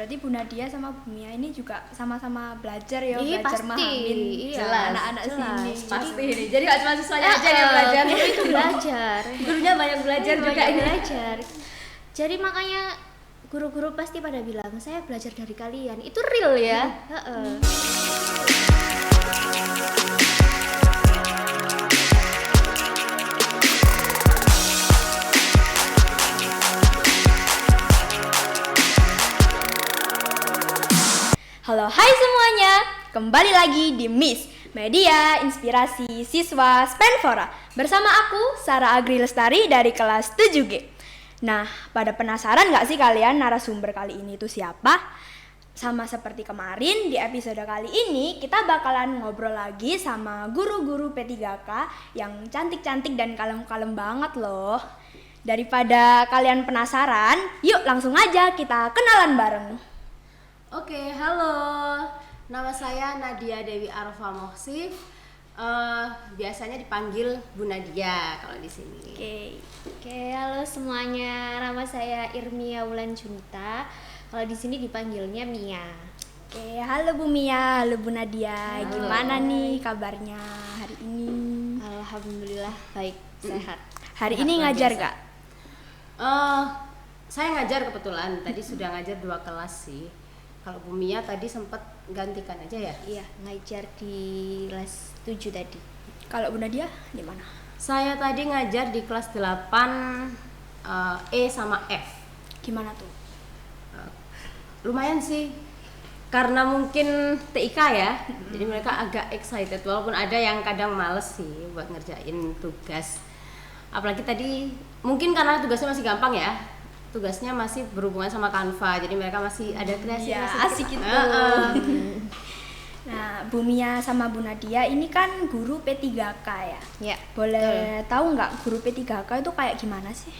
Berarti Bu Nadia sama Bu Mia ini juga sama-sama belajar ya, Iya, belajar pasti. mahamin Iya, anak-anak jelas. sini. Pasti ini. Jadi nggak cuma siswanya aja yang belajar. Guru itu belajar. Gurunya banyak belajar juga Banyak ini. belajar. Jadi makanya guru-guru pasti pada bilang saya belajar dari kalian. Itu real ya. Heeh. Halo, hai semuanya. Kembali lagi di Miss Media Inspirasi Siswa Spenfora bersama aku Sarah Agri Lestari dari kelas 7G. Nah, pada penasaran nggak sih kalian narasumber kali ini itu siapa? Sama seperti kemarin, di episode kali ini kita bakalan ngobrol lagi sama guru-guru P3K yang cantik-cantik dan kalem-kalem banget loh. Daripada kalian penasaran, yuk langsung aja kita kenalan bareng. Oke, halo. Nama saya Nadia Dewi Arfa Mohsif. Biasanya dipanggil Bu Nadia kalau di sini. Oke, halo semuanya. Nama saya Irmia Wulan Junita. Kalau di sini dipanggilnya Mia. Oke, halo Bu Mia, halo Bu Nadia. Halo. Gimana nih kabarnya hari ini? Alhamdulillah baik, sehat. Hari Sehat ini luar ngajar biasa. gak? Saya ngajar kebetulan. Tadi sudah ngajar 2 kelas sih. Kalau Bu Mia tadi sempat gantikan aja ya. Iya, ngajar di kelas 7 tadi. Kalau Bu Nadia di mana? Saya tadi ngajar di kelas 8 E sama F. Gimana tuh? Lumayan sih. Karena mungkin TIK ya. Jadi mereka agak excited walaupun ada yang kadang males sih buat ngerjain tugas. Apalagi tadi mungkin karena tugasnya masih gampang ya. Tugasnya masih berhubungan sama Canva, jadi mereka masih ada kreasi Ya, asik gitu. Nah, Bu Mia sama Bu Nadia ini kan guru P3K ya. Ya. Boleh tahu nggak guru P3K itu kayak gimana sih?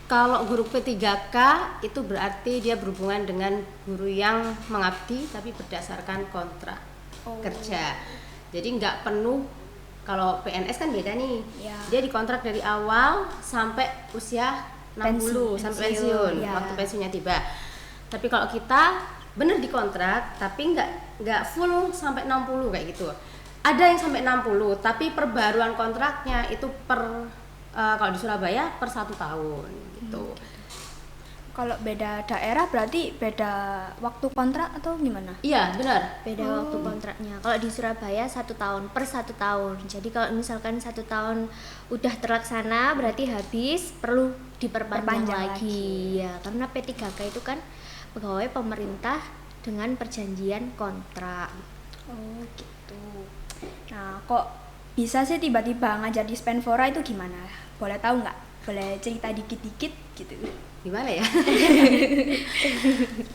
Kalau guru P3K itu berarti dia berhubungan dengan guru yang mengabdi tapi berdasarkan kontrak kerja. Jadi nggak penuh. Kalau PNS kan beda nih. Ya. Dia dikontrak dari awal sampai usia 60 sampai pensiun, ya. waktu pensiunnya tiba. Tapi kalau kita bener dikontrak tapi nggak full sampai 60 kayak gitu. Ada yang sampai 60 tapi perbaruan kontraknya itu kalau di Surabaya per 1 tahun gitu. Kalau beda daerah berarti beda waktu kontrak atau gimana? Iya benar. Beda waktu kontraknya. Kalau di Surabaya 1 tahun per 1 tahun. Jadi kalau misalkan 1 tahun udah terlaksana berarti habis, perlu diperpanjang lagi. Ya, karena P3K itu kan pegawai pemerintah dengan perjanjian kontrak. Oh gitu. Nah, kok bisa sih tiba-tiba ngajar di Spenfora itu gimana? Boleh tahu nggak? Boleh cerita dikit-dikit gitu. Gimana ya?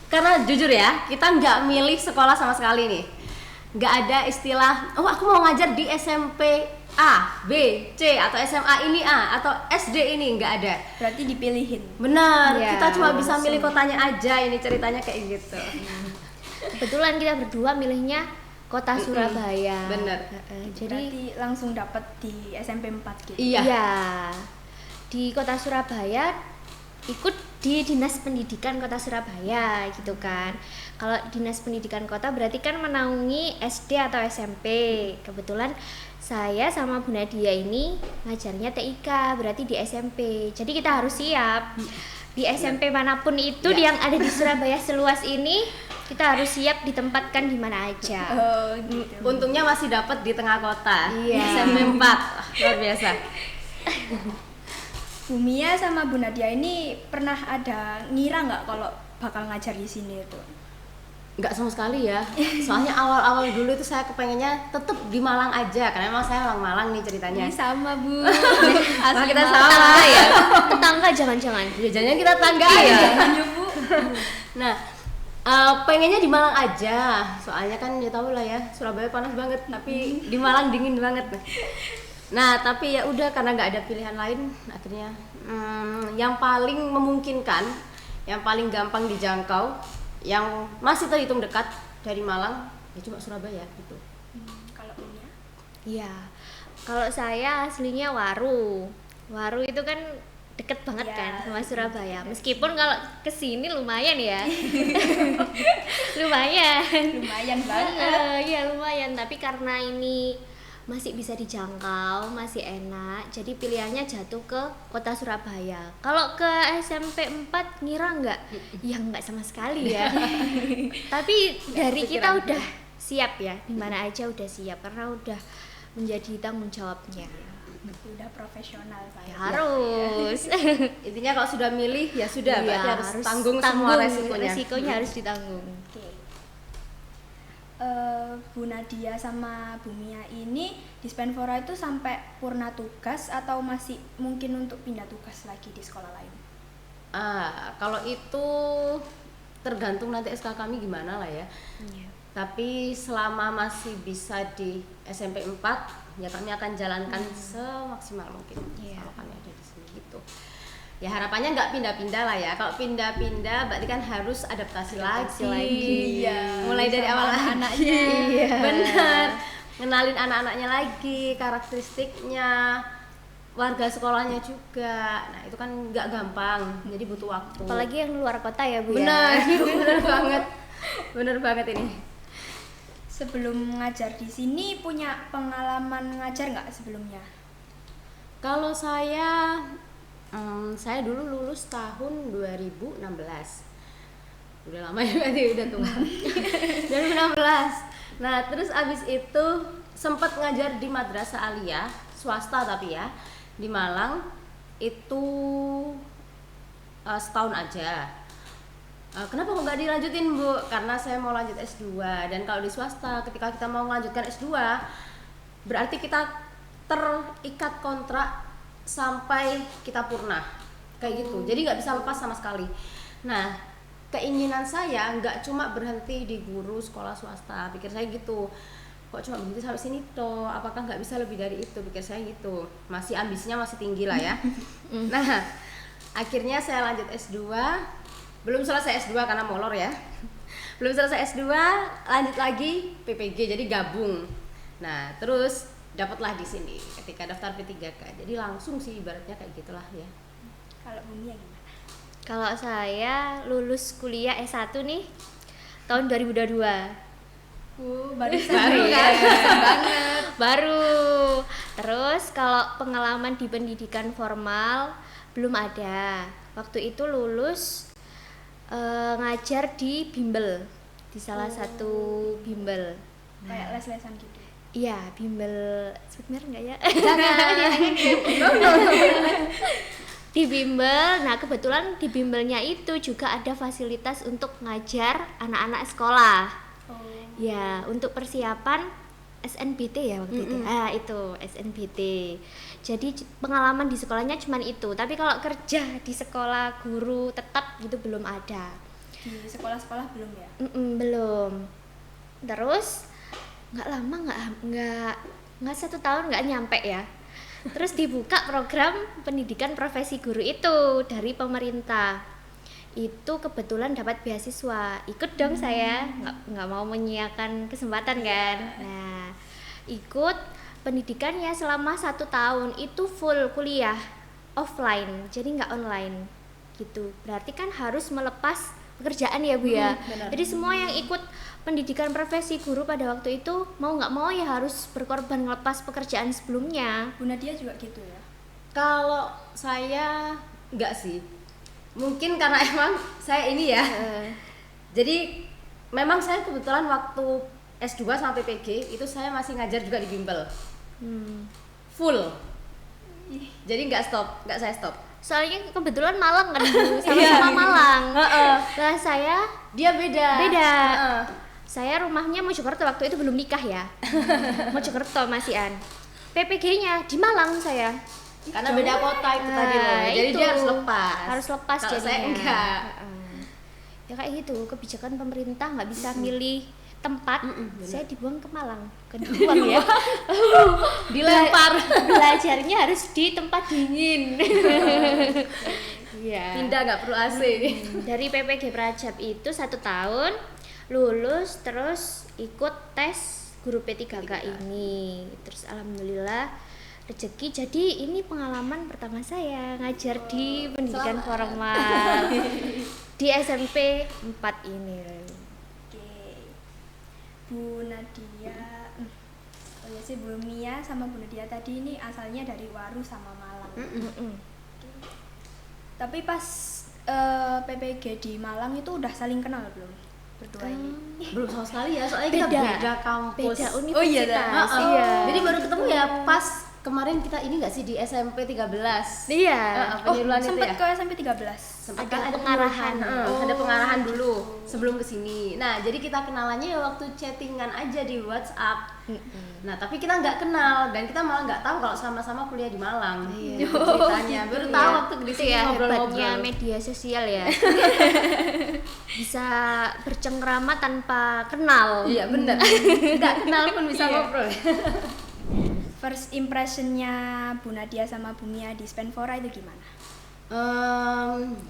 Karena jujur ya, kita nggak milih sekolah sama sekali nih. Nggak ada istilah, oh aku mau ngajar di SMP A, B, C, atau SMA ini A, atau SD ini, nggak ada. Berarti dipilihin. Benar, Ya, kita cuma bisa langsung. milih kotanya aja, ini ceritanya kayak gitu. Kebetulan kita berdua milihnya kota Surabaya. Bener. Jadi Berarti langsung dapat di SMP 4 gitu. Iya. ya, di kota Surabaya ikut di Dinas Pendidikan Kota Surabaya gitu kan. Kalau Dinas Pendidikan Kota berarti kan menaungi SD atau SMP. Kebetulan saya sama Bu Nadia ini ngajarnya TIK, berarti di SMP. Jadi kita harus siap. Di SMP manapun itu Ya. yang ada di Surabaya seluas ini, kita harus siap ditempatkan di mana aja. Oh, gitu. Untungnya masih dapat di tengah kota. Iya. SMP 4. Luar biasa. Bu Mia sama Bu Nadia ini pernah ada ngira nggak kalau bakal ngajar di sini itu? Nggak sama sekali ya. Soalnya awal-awal dulu itu saya kepengennya tetap di Malang aja karena memang saya orang Malang nih ceritanya. Ini sama Bu. Nah, kita Malang. sama Tetangga ya? Tetangga jangan-jangan. Ya, jangan kita tangga ya. Nah, pengennya di Malang aja. Soalnya kan ya tahu lah ya, Surabaya panas banget, tapi di Malang dingin banget. Nah, tapi ya udah karena nggak ada pilihan lain, akhirnya yang paling memungkinkan, yang paling gampang dijangkau, yang masih terhitung dekat dari Malang ya cuma Surabaya gitu. Kalau Bu Mia? Iya. Kalau saya aslinya Waru. Waru itu kan deket banget Ya, kan sama Surabaya. Meskipun kalau kesini lumayan ya, Lumayan banget. Iya lumayan. Tapi karena ini masih bisa dijangkau, masih enak, jadi pilihannya jatuh ke kota Surabaya. Kalau ke SMP 4 ngira nggak? Ya nggak sama sekali ya. Tapi dari kita kepikiran. udah siap ya, dimana aja udah siap karena udah menjadi tanggung jawabnya. Udah profesional Pak. Ya, harus. Intinya kalau sudah milih ya sudah, Iya, berarti harus tanggung semua resikonya. Resikonya harus ditanggung. Oke. Bu Nadia sama Bu Mia ini di Spenfora itu sampai purna tugas atau masih mungkin untuk pindah tugas lagi di sekolah lain? Kalau itu tergantung nanti SK kami gimana lah ya. Iya. Tapi selama masih bisa di SMP 4, ya kami akan jalankan semaksimal mungkin. Iya. Kalau kami ada di sini gitu. Ya harapannya nggak pindah-pindah lah ya. Kalau pindah-pindah berarti kan harus adaptasi lagi. Iya. Mulai dari Sama awal anak-anaknya. Iya. Benar. Ngenalin anak-anaknya lagi, karakteristiknya, warga sekolahnya juga. Nah, itu kan nggak gampang. Jadi butuh waktu. Apalagi yang luar kota ya Bu Benar, ya. benar banget. Benar banget ini. Sebelum ngajar di sini punya pengalaman ngajar nggak sebelumnya? Kalau saya dulu lulus tahun 2016. Udah lama ya berarti, udah tua. 2016. Nah, terus abis itu sempat ngajar di Madrasah Aliyah, swasta tapi ya, di Malang. Itu setahun aja. Kenapa kok nggak dilanjutin Bu? Karena saya mau lanjut S2, dan kalau di swasta ketika kita mau melanjutkan S2 berarti kita terikat kontrak sampai kita purna kayak gitu, jadi nggak bisa lepas sama sekali. Nah, keinginan saya nggak cuma berhenti di guru sekolah swasta, pikir saya gitu, kok cuma berhenti sampai sini toh, apakah nggak bisa lebih dari itu, pikir saya gitu, masih ambisinya masih tinggi lah ya. Nah, akhirnya saya lanjut S2, belum selesai S2 karena molor ya. Belum selesai S2, lanjut lagi PPG, jadi gabung. Nah, terus dapatlah di sini ketika daftar P3K. Jadi langsung sih ibaratnya kayak gitulah ya. Kalau Bu Mia gimana? Kalau saya lulus kuliah S1 nih tahun 2022. Baru Baru kan? banget. Baru. Terus kalau pengalaman di pendidikan formal belum ada. Waktu itu lulus ngajar di bimbel, di salah satu bimbel. Kayak les-lesan gitu. Iya, bimbel sebut merek nggak ya? Di bimbel. Nah, kebetulan di bimbelnya itu juga ada fasilitas untuk ngajar anak-anak sekolah. Ya, untuk persiapan SNBT ya waktu itu. Itu SNBT. Jadi pengalaman di sekolahnya cuma itu. Tapi kalau kerja di sekolah guru tetap gitu belum ada. Di sekolah-sekolah belum ya? Belum. Terus nggak lama, nggak 1 tahun nggak nyampe ya. Terus dibuka program pendidikan profesi guru itu dari pemerintah. Itu kebetulan dapat beasiswa, ikut dong saya, nggak mau menyiakan kesempatan kan. Nah, ikut pendidikannya selama 1 tahun, itu full kuliah offline, jadi nggak online gitu. Berarti kan harus melepas pekerjaan ya Bu ya. Jadi semua yang ikut pendidikan profesi guru pada waktu itu mau nggak mau ya harus berkorban ngelepas pekerjaan sebelumnya. Bu Nadia juga gitu ya? Kalau saya enggak sih. Mungkin karena emang saya ini ya. Jadi memang saya kebetulan waktu S2 sama PPG itu saya masih ngajar juga di bimbel. Full. Jadi nggak saya stop. Soalnya kebetulan Malang kan Bu, sama-sama Malang. Lah saya Dia beda. Saya rumahnya Mojokerto, waktu itu belum nikah ya. Mojokerto masihan. PPG-nya di Malang saya. Karena beda kota itu tadi loh. Jadi itu. dia harus lepas. Harus lepas Kalau jadinya. saya enggak. Ya kayak gitu, kebijakan pemerintah nggak bisa milih tempat. Benar. Saya dibuang ke Malang. Bukan dibuang ya. Dilempar. Belajarnya harus di tempat dingin. Iya. Pindah nggak perlu AC. Dari PPG Prajab itu 1 tahun, lulus terus ikut tes guru P3K ini. Terus alhamdulillah rezeki. Jadi ini pengalaman pertama saya ngajar di pendidikan formal di SMP 4 ini. Oke. Bu Nadia, oh ya sih Bu Mia sama Bu Nadia tadi ini asalnya dari Waru sama Malang. Tapi pas PPG di Malang itu udah saling kenal belum berdua ini? Belum sama sekali ya, soalnya kita beda kampus. Beda Oh iya, universitas. dah. Iya. Jadi baru ketemu ya pas kemarin kita ini nggak sih di SMP 13. Iya. Penyuluhan itu sempet ya. ke SMP 13. Sempat Ada kan pengarahan. ada pengarahan dulu sebelum kesini. Nah jadi kita kenalannya ya waktu chattingan aja di WhatsApp. Nah tapi kita nggak kenal dan kita malah nggak tahu kalau sama-sama kuliah di Malang. Iya. Ceritanya baru tahu Iya. waktu di Itu sini ya hebatnya ngobrol-ngobrol. media sosial ya. Bisa bercengkrama tanpa kenal. Iya bener. Nggak kenal pun bisa ngobrol. First impressionnya Bu Nadia sama Bu Mia di Spenfora itu gimana?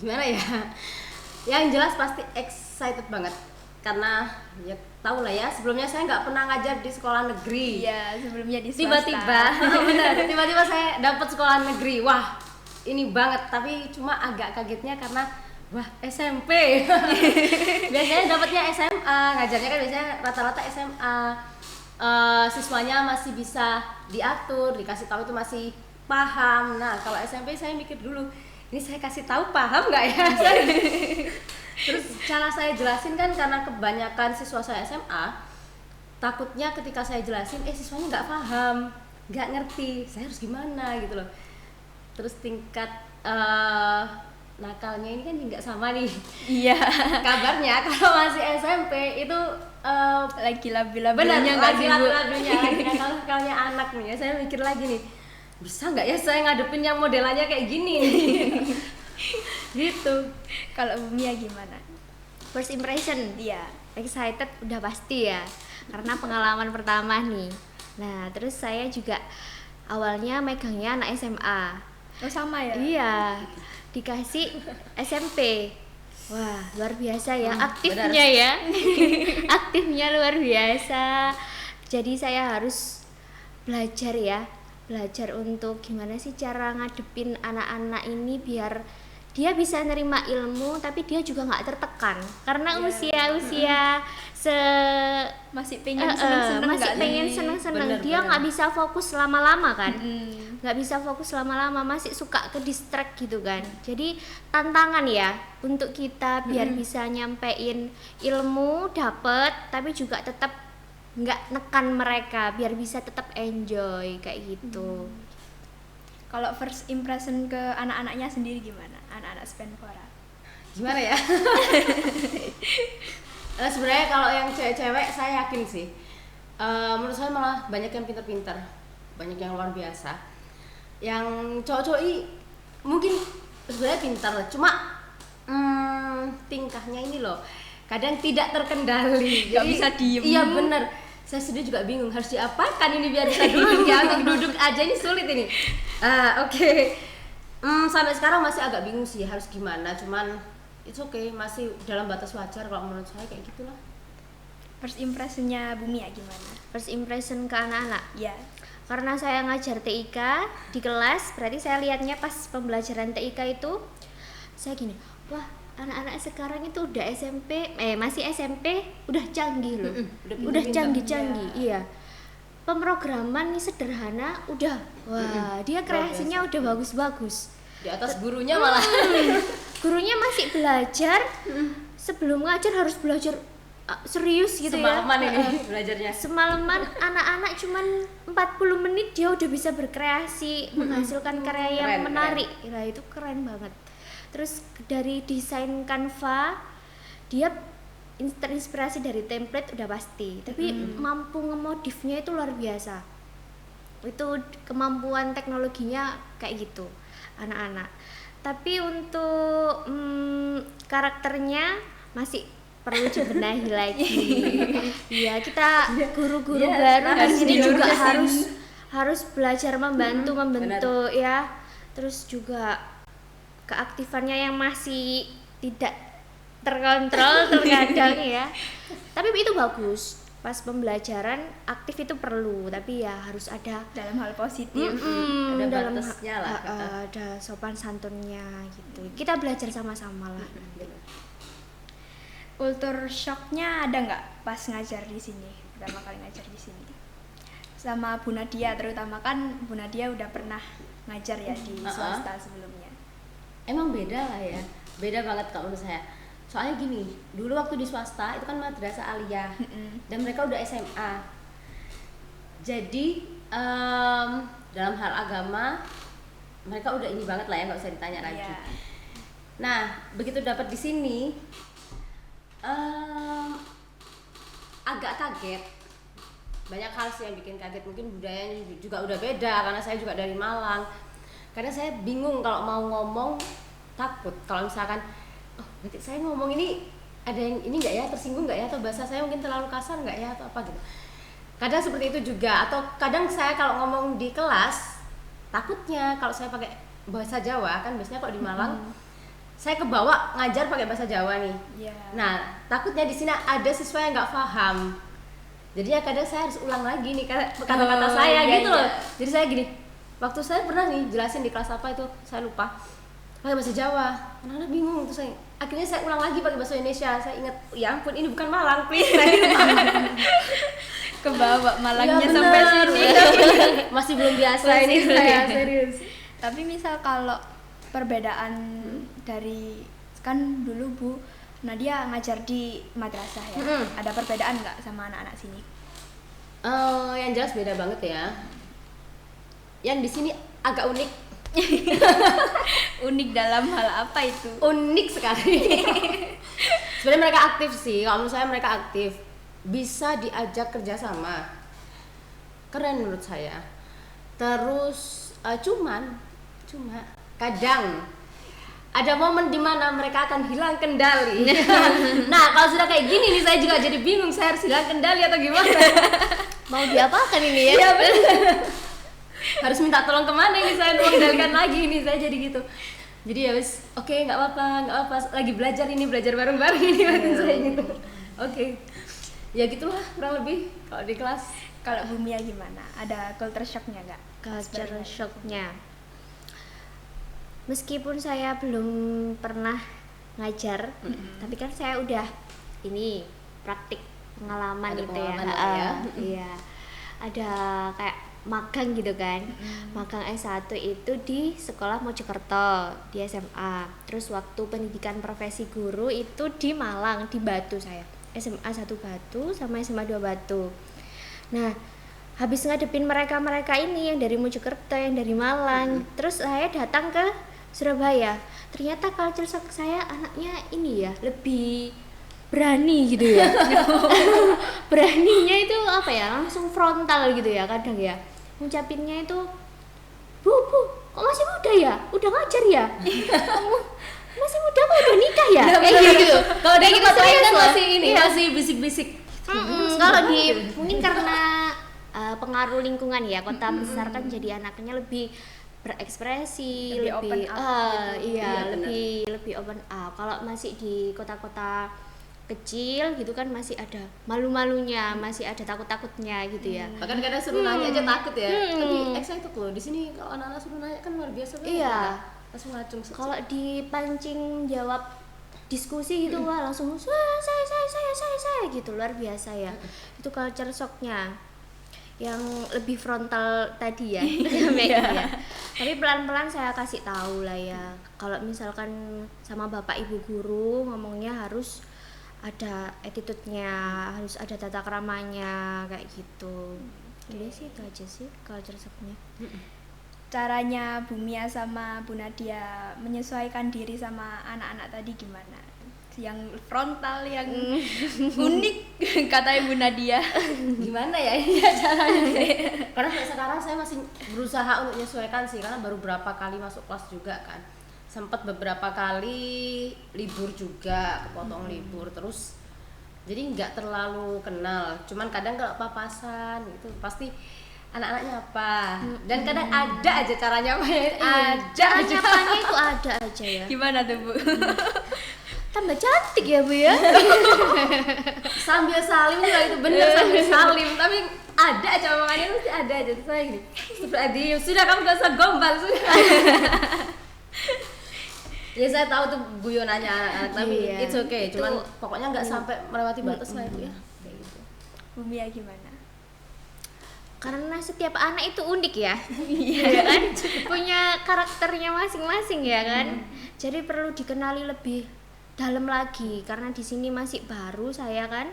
Gimana ya? Yang jelas pasti excited banget karena ya tau lah ya sebelumnya saya nggak pernah ngajar di sekolah negeri. Iya, sebelumnya di swasta. Tiba-tiba saya dapat sekolah negeri. Wah, ini banget. Tapi cuma agak kagetnya karena wah SMP. Biasanya dapatnya SMA, ngajarnya kan biasanya rata-rata SMA. Siswanya masih bisa diatur, dikasih tahu itu masih paham. Nah kalau SMP saya mikir dulu, ini saya kasih tahu paham nggak ya? Terus cara saya jelasin kan karena kebanyakan siswa saya SMA, takutnya ketika saya jelasin, siswanya nggak paham, nggak ngerti, saya harus gimana gitu loh. Terus tingkat nakalnya ini kan nggak sama nih. Iya. Kabarnya kalau masih SMP itu Lagi benar labil-labilnya nggak lagi sih, Bu? labil-labilnya lagi nakal-nakalnya anak nih ya. Saya mikir lagi nih, bisa nggak ya saya ngadepin yang modelannya kayak gini nih? Gitu. Kalau Bu Mia gimana? First impression, Iya. excited udah pasti ya, karena pengalaman pertama nih. Nah terus saya juga awalnya megangnya anak SMA. Oh sama ya? Iya, dikasih SMP. Wah, luar biasa ya, aktifnya ya. Aktifnya luar biasa. Jadi saya harus belajar ya, belajar untuk gimana sih cara ngadepin anak-anak ini biar dia bisa nerima ilmu tapi dia juga nggak tertekan karena usia Masih pengen seneng-seneng masih nggak pengen nih? seneng-seneng, Bener, dia bener. nggak bisa fokus lama-lama kan, Mm. nggak bisa fokus lama-lama, masih suka ke distract gitu kan. Jadi tantangan ya untuk kita biar bisa nyampein ilmu dapet tapi juga tetap nggak nekan mereka biar bisa tetap enjoy kayak gitu. Kalau first impression ke anak-anaknya sendiri gimana? Anak-anak Spenfora. Gimana ya? Sebenarnya kalau yang cewek-cewek saya yakin sih. Menurut saya malah banyak yang pintar-pintar, banyak yang luar biasa. Yang cowok-cowok ini mungkin sebenarnya pintar, cuma tingkahnya ini loh kadang tidak terkendali. Nggak bisa diem. Iya bener. Saya sendiri juga bingung harus diapakan ini biar bisa duduk ya. Untuk duduk aja ini sulit ini. Oke. Sampai sekarang masih agak bingung sih harus gimana. Cuman it's okay, masih dalam batas wajar kalau menurut saya kayak gitulah. First impressionnya Bu Mia gimana? First impression ke anak-anak. Ya. Karena saya ngajar TIK di kelas, berarti saya lihatnya pas pembelajaran TIK itu saya gini, wah anak-anak sekarang itu udah SMP, masih SMP udah canggih loh, udah canggih-canggih, iya. Pemrograman nih sederhana, udah, wah dia kreasinya udah bagus-bagus. Di atas gurunya malah. Gurunya masih belajar, sebelum ngajar harus belajar serius gitu Semalaman ya. ini belajarnya. Semalaman anak-anak cuman 40 menit dia udah bisa berkreasi, menghasilkan karya yang Keren, menarik. Nah, itu keren banget. Terus dari desain Canva dia terinspirasi dari template udah pasti, tapi mampu ngemodifnya itu luar biasa. Itu kemampuan teknologinya kayak gitu anak-anak. Tapi untuk karakternya masih perlu dibenahi lagi. Iya, kita guru-guru baru di sini juga harus belajar membentuk ya. Terus juga keaktifannya yang masih tidak terkontrol terkadang ya. Tapi itu bagus. pas pembelajaran aktif itu perlu, tapi ya harus ada Dalam hal positif. Ada dalam batasnya lah. ada sopan santunnya gitu. Kita belajar sama-sama lah. Kultur shocknya ada nggak pas ngajar di sini, pertama kali ngajar di sini? Sama Bu Nadia, terutama kan Bu Nadia udah pernah ngajar ya di swasta sebelumnya. Emang beda lah ya, beda banget kalau menurut saya. Soalnya gini, dulu waktu di swasta itu kan madrasah aliyah dan mereka udah SMA. Jadi dalam hal agama mereka udah ini banget lah ya, nggak usah ditanya lagi. Iya. Nah, begitu dapat di sini agak kaget. Banyak hal sih yang bikin kaget, mungkin budayanya juga udah beda karena saya juga dari Malang. Karena saya bingung kalau mau ngomong, takut kalau misalkan berarti saya ngomong ini ada yang ini nggak ya, tersinggung nggak ya, atau bahasa saya mungkin terlalu kasar nggak ya, atau apa gitu. Kadang seperti itu juga, atau kadang saya kalau ngomong di kelas takutnya kalau saya pakai bahasa Jawa, kan biasanya kalau di Malang saya kebawa ngajar pakai bahasa Jawa nih. Iya. Nah, takutnya di sini ada siswa yang nggak paham. Jadi ya kadang saya harus ulang lagi nih kata-kata saya iya, gitu iya. loh. Jadi saya gini, waktu saya pernah nih jelasin di kelas apa itu, saya lupa. Pakai bahasa Jawa, anak-anak bingung tuh saya. Akhirnya saya ulang lagi pakai bahasa Indonesia. Saya ingat, ya ampun ini bukan Malang, please. Kebawa Malangnya Ya, sampai bener, sini. bener. Masih belum biasa ini saya, serius. Tapi misal kalau perbedaan dari kan dulu Bu Nadia ngajar di madrasah ya, ada perbedaan nggak sama anak-anak sini? Yang jelas beda banget ya. Yang di sini agak unik. Unik dalam hal apa itu? Unik sekali. Sebenarnya mereka aktif sih. Kalau menurut saya mereka aktif, bisa diajak kerjasama. Keren menurut saya. Terus cuma kadang ada momen dimana mereka akan hilang kendali. Nah kalau sudah kayak gini nih saya juga jadi bingung, saya harus hilang kendali atau gimana? Mau diapakan ini ya? Iya benar. Harus minta tolong kemana ini, saya mengendalikan lagi ini, saya jadi gitu. Jadi ya wis, oke, nggak apa-apa, lagi belajar bareng-bareng ini saya gitu. Oke. Ya gitulah kurang lebih kalau di kelas. Kalau Bu Mia gimana? Ada culture shocknya nggak? Culture shocknya, meskipun saya belum pernah ngajar, tapi kan saya udah ini praktik pengalaman Ada gitu pengalaman ya. lah ya. Iya, ada kayak magang gitu kan. Magang S1 itu di sekolah Mojokerto di SMA. Terus waktu pendidikan profesi guru itu di Malang, di Batu saya. SMA 1 Batu sama SMA 2 Batu. Nah, habis ngadepin mereka ini yang dari Mojokerto, yang dari Malang, terus saya datang ke Surabaya. Ternyata culture shock saya anaknya ini ya, lebih berani gitu ya. Beraninya itu apa ya, langsung frontal gitu ya kadang ya. Ngucapinnya itu, bu kok masih muda ya, udah ngajar ya, kamu masih muda kok udah nikah ya, kayak gitu. Kalau di tempat lain kan serius loh. masih ini, Iya. masih bisik-bisik. Kalau di mungkin karena pengaruh lingkungan ya, kota besar kan jadi anaknya lebih berekspresi, Lebih open up gitu. Iya, benar. lebih open up. Kalau masih di kota-kota kecil gitu kan masih ada malu-malunya, masih ada takut-takutnya gitu ya. Bahkan kadang suruh nanya aja takut ya. Tapi excited loh. Di sini kalau anak-anak suruh nanya kan luar biasa banget. Iya. Langsung ngacung. Kalau dipancing jawab diskusi gitu wah langsung saya gitu, luar biasa ya. Itu culture shocknya yang lebih frontal tadi ya. Ya. Tapi pelan-pelan saya kasih tahu lah ya. Kalau misalkan sama bapak ibu guru ngomongnya harus ada attitude-nya, harus ada tata keramanya kayak gitu. Jadi sih itu aja sih culture shocknya. Caranya Bu Mia sama Bu Nadia menyesuaikan diri sama anak-anak tadi gimana? Yang frontal, yang unik kata Bu Nadia. Gimana ya ini caranya? Karena sampai sekarang saya masih berusaha untuk menyesuaikan sih, karena baru berapa kali masuk kelas juga kan. Sempat beberapa kali libur juga, kepotong libur terus. Jadi nggak terlalu kenal. Cuman kadang kalau papasan gitu pasti anak-anaknya apa. Dan kadang ada aja caranya apa ya. Ada Cara aja. nyapanya itu ada aja ya. Gimana tuh Bu? tambah cantik ya Bu ya. Sambil salim juga itu bener sambil salim, tapi ada aja omongannya mesti ada aja. Terus saya gini, "Astagfirullahaladzim, sudah kamu gak usah gombal sudah." Ya saya tahu tuh guyonannya anak-anak, tapi Iya. it's okay. Cuman Itu- pokoknya nggak sampai melewati batas lah itu ya. Kayak gitu. Bu Mia gimana? Karena setiap anak itu unik ya, iya kan, punya karakternya masing-masing ya kan. Jadi perlu dikenali lebih dalam lagi karena di sini masih baru saya kan.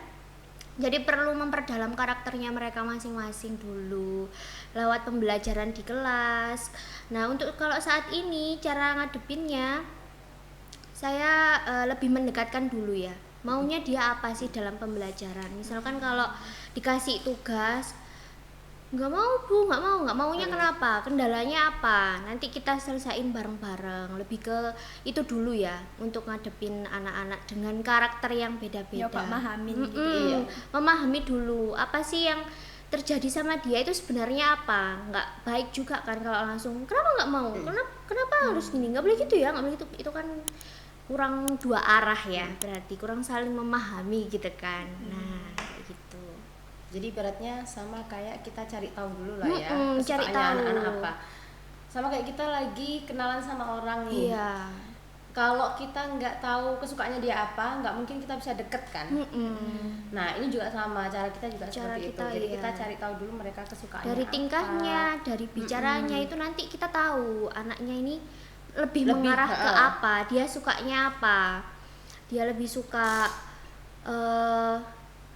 Jadi perlu memperdalam karakternya mereka masing-masing dulu lewat pembelajaran di kelas. Nah untuk kalau saat ini cara ngadepinnya saya lebih mendekatkan dulu ya. Maunya dia apa sih dalam pembelajaran? Misalkan kalau dikasih tugas nggak mau Bu, nggak maunya kenapa, kendalanya apa, nanti kita selesain bareng-bareng, lebih ke itu dulu ya untuk ngadepin anak-anak dengan karakter yang beda-beda. Nyoba mahamin gitu. Iya. Memahami dulu apa sih yang terjadi sama dia itu sebenarnya apa, nggak baik juga kan kalau langsung kenapa nggak mau, kenapa harus gini, nggak boleh gitu ya, nggak boleh gitu, itu kan kurang dua arah ya, berarti kurang saling memahami gitu kan. Nah kayak gitu. Jadi ibaratnya sama kayak kita cari tahu dulu lah ya, Cari kesukaannya tahu. anak-anak apa. Sama kayak kita lagi kenalan sama orang nih. Iya. Kalau kita nggak tahu kesukaannya dia apa, nggak mungkin kita bisa deket kan. Nah ini juga sama, cara kita juga Cara seperti kita, itu. Jadi iya. kita cari tahu dulu mereka kesukaannya Dari apa. tingkahnya, dari bicaranya itu nanti kita tahu anaknya ini lebih Lebih, mengarah ke heeh. apa, dia sukanya apa, dia lebih suka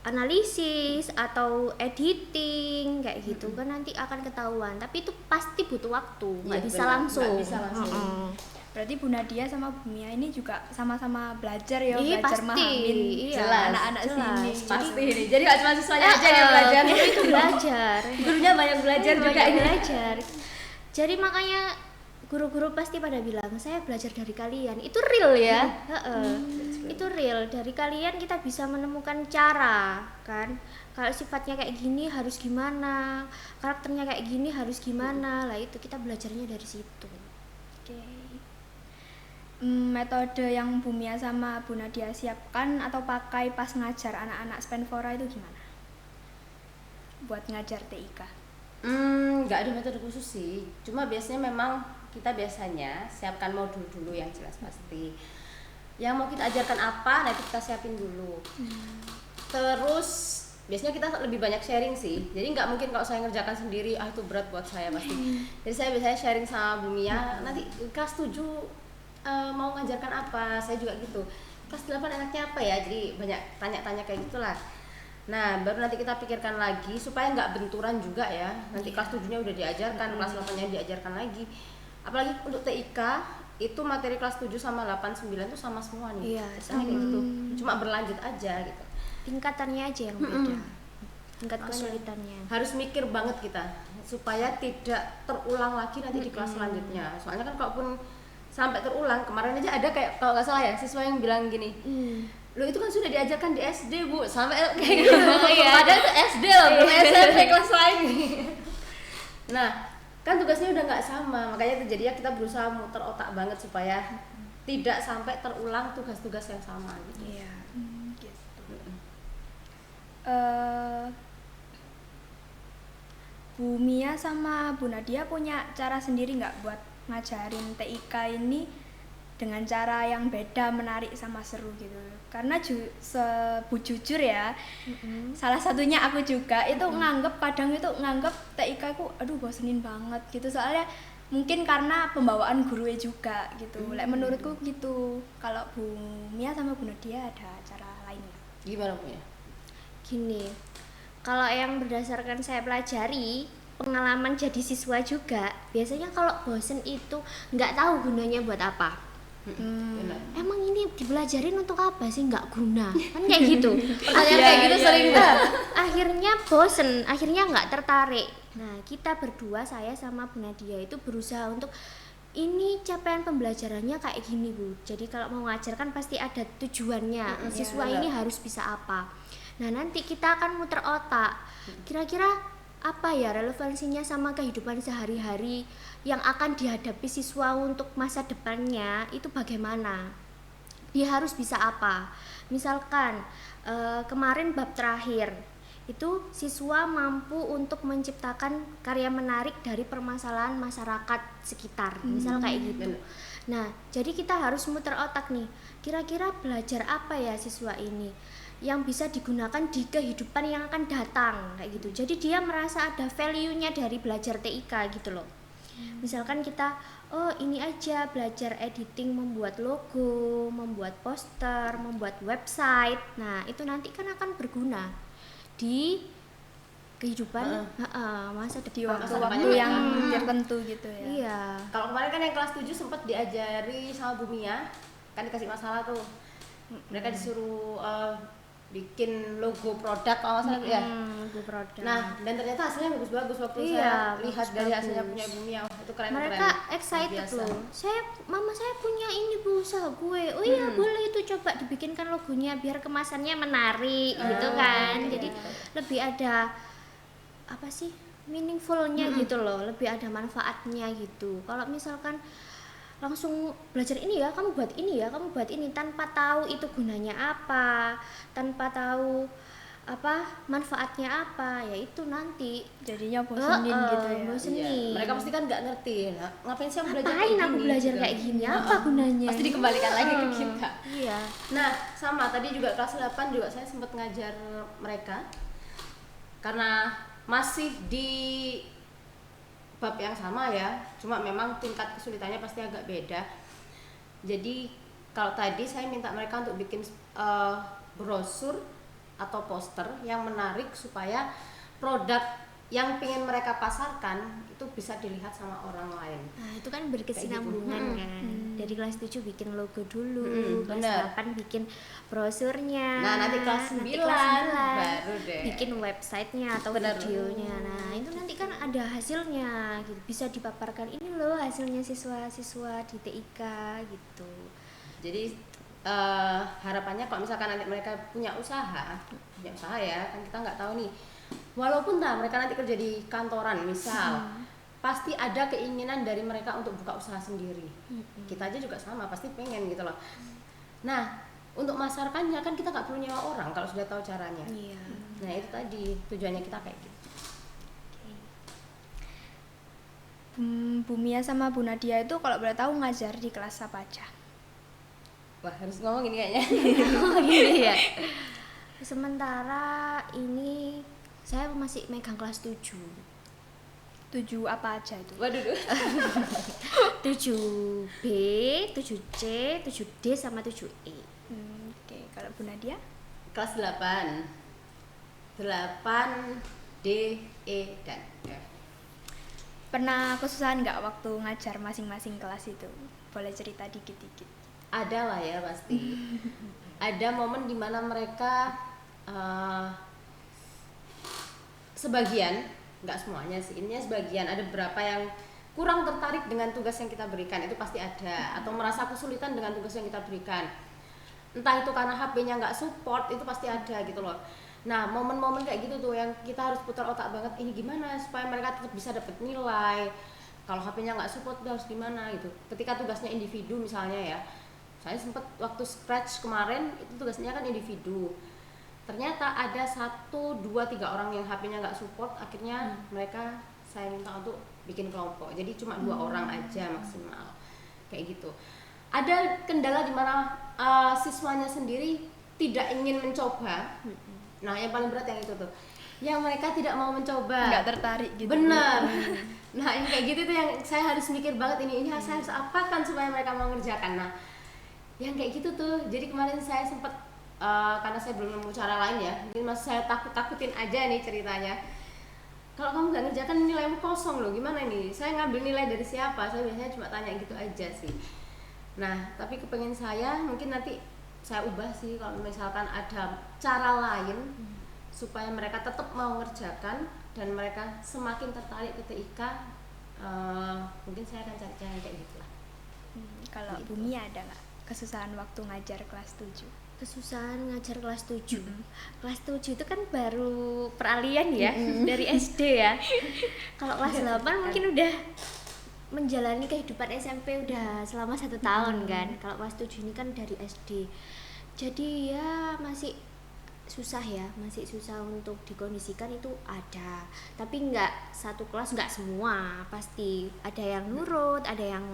analisis atau editing kayak gitu kan nanti akan ketahuan. Tapi itu pasti butuh waktu, nggak Iya, bisa benar. langsung. Nggak bisa langsung. Heeh. Berarti Bu Nadia sama Bu Mia ini juga sama-sama belajar ya, Iya, belajar pasti. mahamin Iya, anak-anak jelas. sini. Pasti nih. Jadi nggak cuma siswanya aja yang belajar. Guru itu belajar. Gurunya banyak belajar juga Banyak ini. belajar. Jadi makanya guru-guru pasti pada bilang saya belajar dari kalian, itu real ya. Heeh. Itu real, dari kalian kita bisa menemukan cara kan, kalau sifatnya kayak gini harus gimana, karakternya kayak gini harus gimana lah, itu kita belajarnya dari situ. Oke. Metode yang Bu Mia sama Bu Nadia siapkan atau pakai pas ngajar anak-anak Spenfora itu gimana? Buat ngajar TIK. Nggak ada metode khusus sih. Cuma biasanya memang kita biasanya siapkan modul dulu yang jelas pasti. Yang mau kita ajarkan apa, nah itu kita siapin dulu. Terus biasanya kita lebih banyak sharing sih. Jadi nggak mungkin kalau saya ngerjakan sendiri, itu berat buat saya pasti. Jadi saya biasanya sharing sama Bu Mia. Nanti kelas 7 mau ngajarkan apa, saya juga gitu. Kelas 8 enaknya apa ya? Jadi banyak tanya-tanya kayak gitulah. Nah, baru nanti kita pikirkan lagi supaya nggak benturan juga ya. Nanti kelas 7-nya udah diajarkan, kelas 8-nya diajarkan lagi. Apalagi untuk TIK itu materi kelas 7 sama 8 9 tuh sama semua nih. Iya, sama kayak gitu. Cuma berlanjut aja gitu. Tingkatannya aja yang beda, tingkat kesulitannya. Harus mikir banget kita supaya tidak terulang lagi nanti di kelas selanjutnya. Soalnya kan kalaupun sampai terulang, kemarin aja ada kayak kalau nggak salah ya siswa yang bilang gini, lo itu kan sudah diajarkan di SD Bu, sampai kayak gitu. Padahal itu SD loh, belum SMP kelas lain. Nah, kan tugasnya udah nggak sama, makanya itu jadinya kita berusaha muter otak banget supaya tidak sampai terulang tugas-tugas yang sama gitu. Iya. Gitu. Bu Mia sama Bu Nadia punya cara sendiri nggak buat ngajarin TIK ini dengan cara yang beda, menarik sama seru gitu? Karena jujur ya, salah satunya aku juga itu kadang nganggep TIK aku aduh bosenin banget gitu, soalnya mungkin karena pembawaan gurunya juga gitu. Menurutku gitu. Kalau Bu Mia sama Bu Nadia ada cara lainnya? Gimana Bu ya? Gini, kalau yang berdasarkan saya pelajari, pengalaman jadi siswa juga, biasanya kalau bosen itu nggak tahu gunanya buat apa. Benar. Emang ini dibelajarin untuk apa sih, nggak guna kan kayak gitu. Pertanyaan kayak gitu sering banget. Akhirnya bosen, akhirnya nggak tertarik. Nah kita berdua, saya sama Bu Nadia itu berusaha untuk ini capaian pembelajarannya kayak gini Bu, jadi kalau mau ngajar kan pasti ada tujuannya, siswa ini harus bisa apa. Nah nanti kita akan muter otak, kira-kira apa ya relevansinya sama kehidupan sehari-hari yang akan dihadapi siswa untuk masa depannya itu bagaimana. dia harus bisa apa. Misalkan kemarin bab terakhir itu siswa mampu untuk menciptakan karya menarik dari permasalahan masyarakat sekitar, misal kayak gitu. Nah, jadi kita harus muter otak nih, kira-kira belajar apa ya siswa ini yang bisa digunakan di kehidupan yang akan datang, kayak gitu. Jadi dia merasa ada value-nya dari belajar TIK gitu loh. Misalkan kita, oh ini aja belajar editing, membuat logo, membuat poster, membuat website. Nah, itu nanti kan akan berguna di kehidupan masa Di depan. waktu-waktu yang tertentu gitu ya. Iya. Kalau kemarin kan yang kelas 7 sempat diajari sama Bu Mia, kan dikasih masalah tuh. Mereka disuruh bikin logo produk kalau nggak salah ya. Logo produk. Nah, dan ternyata hasilnya bagus-bagus waktu Iya, saya lihat dari bagus-bagus. hasilnya punya Bu Mia. Itu keren-keren. Mereka excited Luar biasa. loh. Mama saya punya ini Bu, usaha gue. Oh iya, boleh itu coba dibikinkan logonya biar kemasannya menarik gitu kan. Jadi lebih ada apa sih? Meaningfulnya gitu loh, lebih ada manfaatnya gitu. Kalau misalkan langsung belajar ini ya, kamu buat ini ya, kamu buat ini tanpa tahu itu gunanya apa, tanpa tahu apa manfaatnya apa, ya itu nanti Jadinya bosenin gitu ya. bosenin. Iya. Mereka pasti kan nggak ngerti. Nah, ngapain sih aku belajar Ngapain kayak aku gini, belajar gitu. kayak gini? Apa gunanya? Pasti dikembalikan lagi ke kita. Iya. Nah, sama tadi juga kelas 8 juga saya sempat ngajar mereka. Karena masih di bab yang sama ya, cuma memang tingkat kesulitannya pasti agak beda. Jadi kalau tadi saya minta mereka untuk bikin brosur atau poster yang menarik supaya produk yang pengen mereka pasarkan itu bisa dilihat sama orang lain. Nah, itu kan berkesinambungan kan. Dari kelas 7 bikin logo dulu, kelas bener. 8 bikin brosurnya. Nah, nanti kelas 9 baru deh. bikin websitenya atau Bener. videonya. Nah, itu nanti kan ada hasilnya gitu. Bisa dipaparkan, ini loh hasilnya siswa-siswa di TIK gitu. Jadi harapannya kalau misalkan nanti mereka punya usaha ya, kan kita nggak tahu nih. Walaupun mereka nanti kerja di kantoran misal, pasti ada keinginan dari mereka untuk buka usaha sendiri. Kita aja juga sama, pasti pengen gitu loh. Nah, untuk masarkannya kan kita nggak perlu nyewa orang kalau sudah tahu caranya. Iya. Nah, itu tadi tujuannya kita kayak gitu. Bu Mia sama Bu Nadia itu kalau boleh tahu ngajar di kelas apa aja? Wah, harus ngomong ini kayaknya. Oh gini ya. Sementara ini saya masih megang kelas 7. 7 apa aja itu? Waduh. 7B, 7C, 7D sama 7E. Oke, kalau Bu Nadia? Kelas 8. 8 D, E, dan F. Pernah kesusahan nggak waktu ngajar masing-masing kelas itu? Boleh cerita dikit-dikit. Ada lah ya pasti. Ada momen dimana mereka sebagian, nggak semuanya sih, ini sebagian, ada beberapa yang kurang tertarik dengan tugas yang kita berikan, itu pasti ada, atau merasa kesulitan dengan tugas yang kita berikan, entah itu karena HP-nya nggak support, itu pasti ada gitu loh. Nah, momen-momen kayak gitu tuh yang kita harus putar otak banget, ini gimana supaya mereka tetap bisa dapat nilai. Kalau HP-nya nggak support, itu harus gimana gitu. Ketika tugasnya individu misalnya ya, saya sempat waktu scratch kemarin itu tugasnya kan individu. Ternyata ada 1, 2, 3 orang yang HP-nya nggak support, akhirnya mereka saya minta untuk bikin kelompok. Jadi cuma 2 orang aja maksimal, kayak gitu. Ada kendala di mana siswanya sendiri tidak ingin mencoba. Nah, yang paling berat yang itu tuh, yang mereka tidak mau mencoba, Nggak tertarik gitu. bener. Nah, yang kayak gitu tuh yang saya harus mikir banget, ini saya harus apakan supaya mereka mau ngerjakan. Nah, yang kayak gitu tuh, jadi kemarin saya sempat karena saya belum nemu cara lain ya, jadi masih saya takut-takutin aja nih ceritanya. Kalau kamu nggak ngerjakan, nilaimu kosong loh, gimana nih? Saya ngambil nilai dari siapa? Saya biasanya cuma tanya gitu aja sih. Nah, tapi kepengen saya mungkin nanti saya ubah sih, kalau misalkan ada cara lain supaya mereka tetap mau ngerjakan dan mereka semakin tertarik ke TIK, mungkin saya akan cari cara kayak gitu lah. Kalau Bu Mia ada nggak kesusahan waktu ngajar kelas 7? Kesusahan ngajar kelas 7. Kelas 7 itu kan baru peralihan ya dari SD ya. Kalau kelas 8 mungkin udah menjalani kehidupan SMP udah selama 1 tahun kan. Kalau kelas 7 ini kan dari SD. Jadi ya masih susah ya, masih susah untuk dikondisikan itu ada. Tapi nggak satu kelas nggak semua, pasti ada yang nurut, ada yang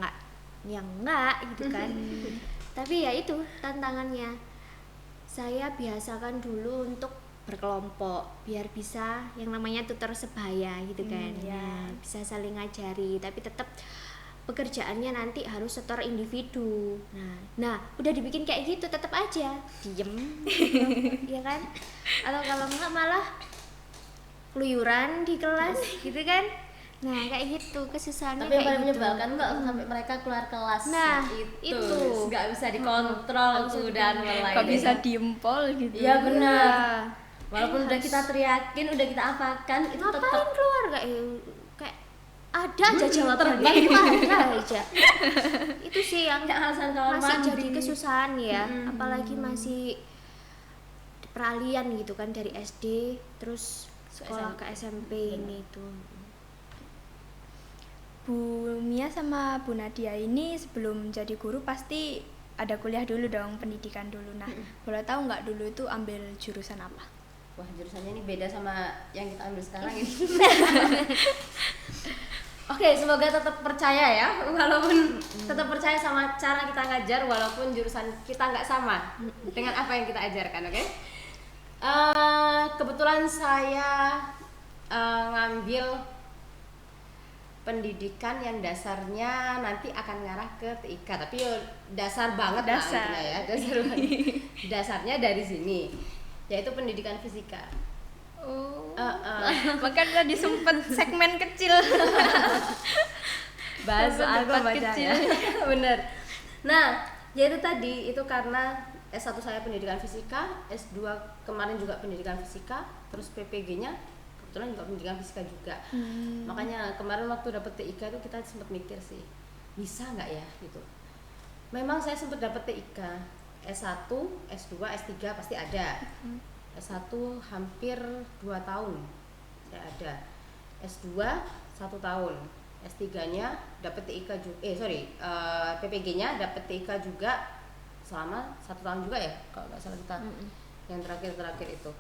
enggak gitu kan. Tapi ya itu tantangannya. Saya biasakan dulu untuk berkelompok biar bisa yang namanya tutor sebaya gitu kan. Nah, bisa saling ngajari, tapi tetap pekerjaannya nanti harus setor individu. Nah, udah dibikin kayak gitu tetap aja diem, ya kan? Atau kalau enggak malah keluyuran di kelas gitu kan? Nah, kayak gitu kesusahannya. Tapi yang kayak paling gitu. menyebalkan nggak sampai mereka keluar kelas. Nah, itu nggak bisa dikontrol tuh dan mulai. Kok bisa diempol gitu? Iya benar. Iya. Walaupun udah kita teriakin, udah kita apakan, itu Ngapain tetap keluar kayak ada aja jawabannya itu ada aja. Itu sih yang alasan kamar masih mandi. jadi kesusahan ya, apalagi masih peralihan gitu kan dari SD terus sekolah ke SMP ini tuh. Bu Mia sama Bu Nadia ini sebelum jadi guru pasti ada kuliah dulu dong, pendidikan dulu. Nah, boleh tahu nggak dulu itu ambil jurusan apa? Wah, jurusannya ini beda sama yang kita ambil sekarang ini. Oke, semoga tetap percaya ya, walaupun tetap percaya sama cara kita ngajar, walaupun jurusan kita nggak sama dengan apa yang kita ajarkan, oke? Kebetulan saya ngambil pendidikan yang dasarnya nanti akan ngarah ke TIK, tapi dasar banget lah intinya ya, dasar banget. Dasarnya dari sini, yaitu pendidikan fisika. Makanya tadi sempet segmen kecil. Bahasa aku Tempat bacanya. kecil. Bener. Nah, yaitu tadi itu karena S1 saya pendidikan fisika, S2 kemarin juga pendidikan fisika, terus PPG-nya kebetulan juga pendidikan fisika juga. Makanya kemarin waktu dapet TIK itu kita sempat mikir sih, bisa nggak ya gitu. Memang saya sempat dapet TIK S1, S2, S3 pasti ada. S1 hampir 2 tahun saya ada. S2 1 tahun. S3-nya dapet TIK juga. PPG-nya dapet TIK juga selama 1 tahun juga ya kalau nggak salah kita. Yang terakhir itu.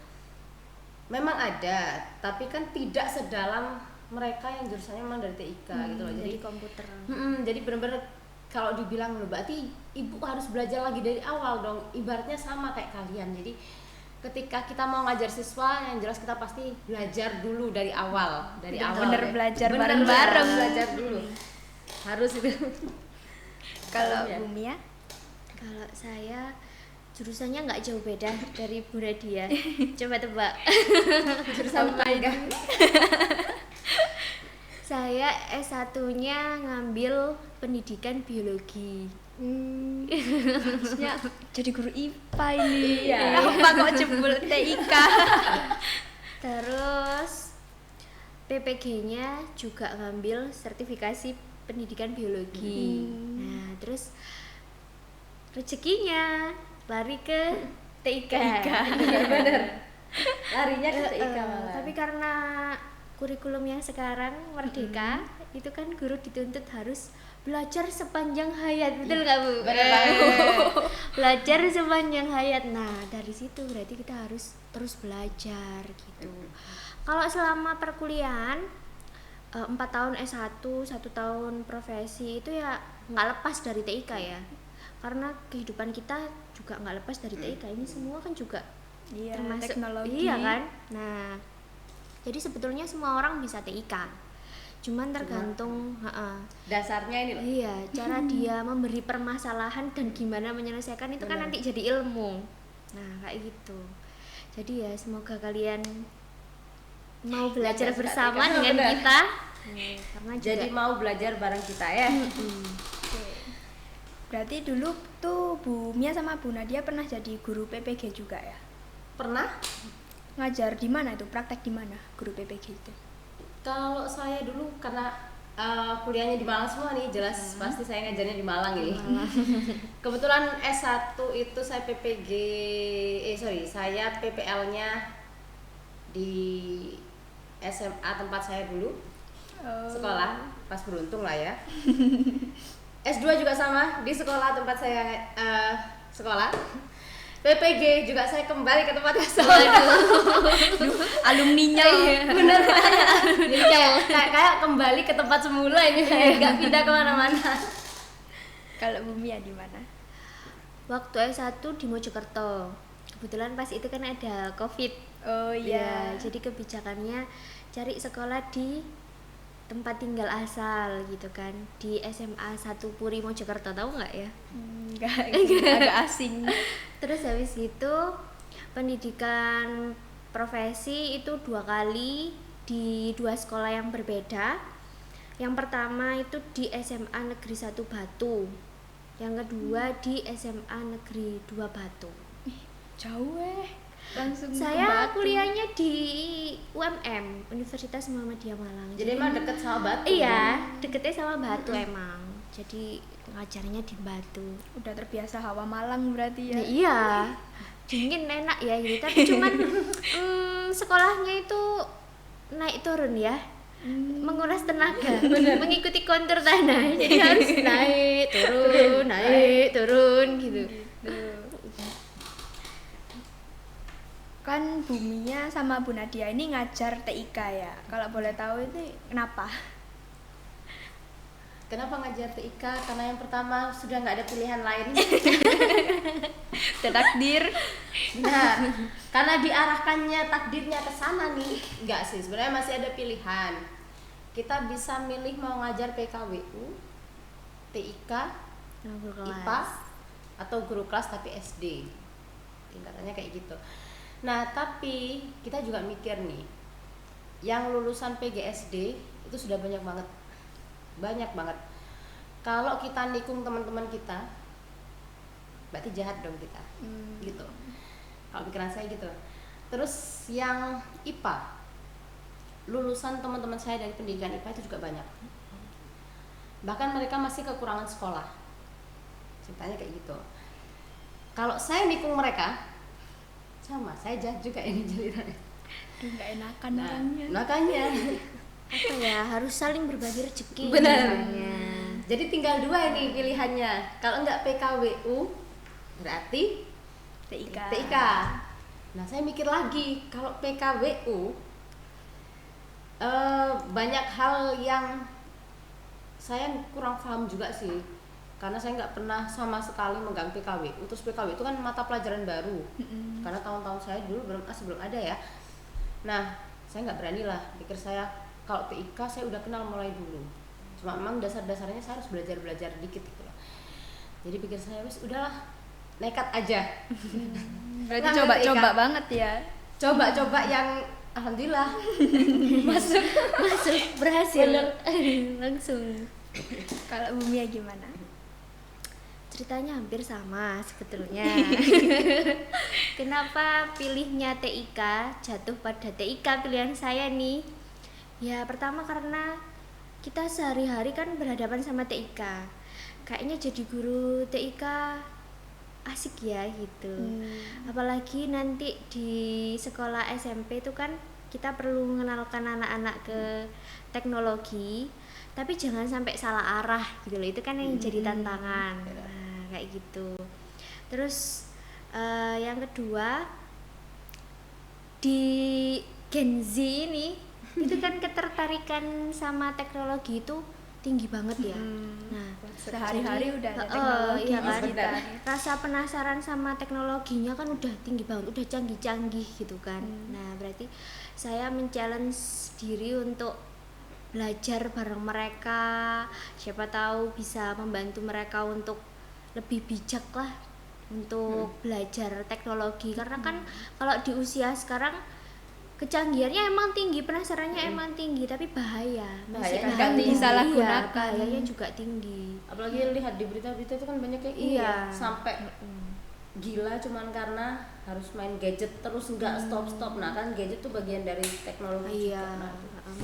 Memang ada, tapi kan tidak sedalam mereka yang jurusannya memang dari TIK gitu loh. Jadi komputer. Jadi benar-benar kalau dibilang berarti ibu harus belajar lagi dari awal dong. Ibaratnya sama kayak kalian. Jadi ketika kita mau ngajar siswa, yang jelas kita pasti belajar dulu dari awal, Bener-bener ya. belajar Bener-bener bareng-bareng. belajar dulu. Harus itu. Kalau Ya. Bu Mia? Kalau saya jurusannya nggak jauh beda dari Bu Nadia. Coba tebak. Jurusan apa? Saya S1-nya ngambil pendidikan biologi. Harusnya jadi guru IPA ini. Iya. Apa kok jebul TIK? Terus PPG-nya juga ngambil sertifikasi pendidikan biologi. Nah, terus rezekinya lari ke TIK. Bener. Larinya ke TIK malah. Tapi karena kurikulum yang sekarang merdeka, itu kan guru dituntut harus belajar sepanjang hayat, betul nggak Bu? Bener banget. Belajar sepanjang hayat. Nah, dari situ berarti kita harus terus belajar gitu. Kalau selama perkuliahan 4 tahun S1, 1 tahun profesi itu ya nggak lepas dari TIK ya. Karena kehidupan kita juga nggak lepas dari TIK. Ini semua kan juga Iya, termasuk teknologi. iya kan. Nah, jadi sebetulnya semua orang bisa TIK, cuman tergantung Dasarnya ini loh. iya cara dia memberi permasalahan dan gimana menyelesaikan itu kan Benar. nanti jadi ilmu. Nah kayak gitu. Jadi ya semoga kalian mau belajar suka bersama TIK. dengan Benar. kita. Karena juga Jadi mau belajar bareng kita ya. Berarti dulu tuh Bu Mia sama Bu Nadia pernah jadi guru PPG juga ya? Pernah? Ngajar di mana itu? Praktek di mana guru PPG itu? Kalau saya dulu karena kuliahnya di Malang semua nih, jelas pasti saya ngajarnya di Malang ini. Kebetulan S1 itu saya saya PPL-nya di SMA tempat saya dulu. sekolah, pas beruntung lah ya. S2 juga sama di sekolah tempat saya sekolah. PPG juga saya kembali ke tempat sekolah. Alumninya. Bener banget. Jadi kayak kembali ke tempat semula ini, nggak pindah kemana-mana. Kalau Bumi ya di mana? Waktu S1 di Mojokerto. Kebetulan pas itu kan ada Covid. Oh Ya, iya. jadi kebijakannya cari sekolah di tempat tinggal asal gitu kan, di SMA 1 Puri Mojokerto, tahu nggak ya? Enggak, agak asing. Terus habis itu pendidikan profesi itu 2 kali di 2 sekolah yang berbeda. Yang pertama itu di SMA Negeri 1 Batu, yang kedua di SMA Negeri 2 Batu. Jauh langsung ke Saya Batu. kuliahnya di UMM, Universitas Muhammadiyah Malang. Jadi emang deket sama Batu. Iya, deketnya sama Batu emang. Jadi ngajarnya di Batu. Udah terbiasa hawa Malang berarti ya. Ya, iya, dingin enak ya gitu. Tapi cuman sekolahnya itu naik turun ya, menguras tenaga, mengikuti kontur tanah. Jadi harus naik turun gitu. Kan Buminya sama Bu Nadia ini ngajar TIK ya. Kalau boleh tahu itu kenapa? Kenapa ngajar TIK? Karena yang pertama sudah nggak ada pilihan lain. Takdir. Nah, karena diarahkannya takdirnya ke sana nih. Enggak sih, sebenarnya masih ada pilihan. Kita bisa milih mau ngajar PKWU, TIK, IPA, atau guru kelas tapi SD. Tingkatannya kayak gitu. Nah, tapi kita juga mikir nih, yang lulusan PGSD itu sudah banyak banget. Banyak banget. Kalau kita nikung teman-teman kita, berarti jahat dong kita. Gitu. Kalau pikiran saya gitu. Terus yang IPA, lulusan teman-teman saya dari pendidikan IPA itu juga banyak. Bahkan mereka masih kekurangan sekolah. Ceritanya kayak gitu. Kalau saya nikung mereka, sama, saya jahat juga ini ceritanya. Aduh, nggak enakan Nah, orangnya. makanya Apa ya, harus saling berbagi rezeki. benar. namanya. Jadi tinggal 2 ini pilihannya. Kalau enggak PKWU berarti TIK. TIK. Nah, saya mikir lagi, kalau PKWU banyak hal yang saya kurang paham juga sih. Karena saya nggak pernah sama sekali megang PKWU. Terus PKWU itu kan mata pelajaran baru. Karena tahun-tahun saya dulu belum ada ya. Nah, saya nggak berani lah. Pikir saya kalau TIK saya udah kenal mulai dulu. Cuma memang dasar-dasarnya saya harus belajar dikit gitu loh. Jadi pikir saya wes udahlah, nekat aja. Berarti Ngambil coba-coba TIK. banget ya. Coba-coba yang alhamdulillah Masuk berhasil. Bener. Langsung. Kalau Bumi ya gimana? Ceritanya hampir sama sebetulnya. Kenapa pilihnya TIK, jatuh pada TIK pilihan saya nih? Ya pertama karena kita sehari-hari kan berhadapan sama TIK. Kayaknya jadi guru TIK asik ya gitu. Apalagi nanti di sekolah SMP itu kan kita perlu mengenalkan anak-anak ke teknologi, tapi jangan sampai salah arah gitu loh. Itu kan yang jadi tantangan. Nah, kayak gitu. Terus yang kedua, di Gen Z ini itu kan ketertarikan sama teknologi itu tinggi banget ya. Nah, Sehari-hari udah ada Heeh, teknologi iya di kan? sekitar. Rasa penasaran sama teknologinya kan udah tinggi banget, udah canggih-canggih gitu kan. Nah, berarti saya men-challenge diri untuk belajar bareng mereka. Siapa tahu bisa membantu mereka untuk lebih bijak lah untuk belajar teknologi. Karena kan kalau di usia sekarang kecanggihannya emang tinggi, penasarannya emang tinggi, tapi bahaya. Bahaya, Masih kan tinggi. Disalahgunakan. Iya, bahayanya juga tinggi. apalagi lihat di berita-berita itu kan banyak kayak ini Iya. ya, sampai gila cuman karena harus main gadget terus nggak stop. Nah kan gadget tuh bagian dari teknologi Iya, juga. Nah,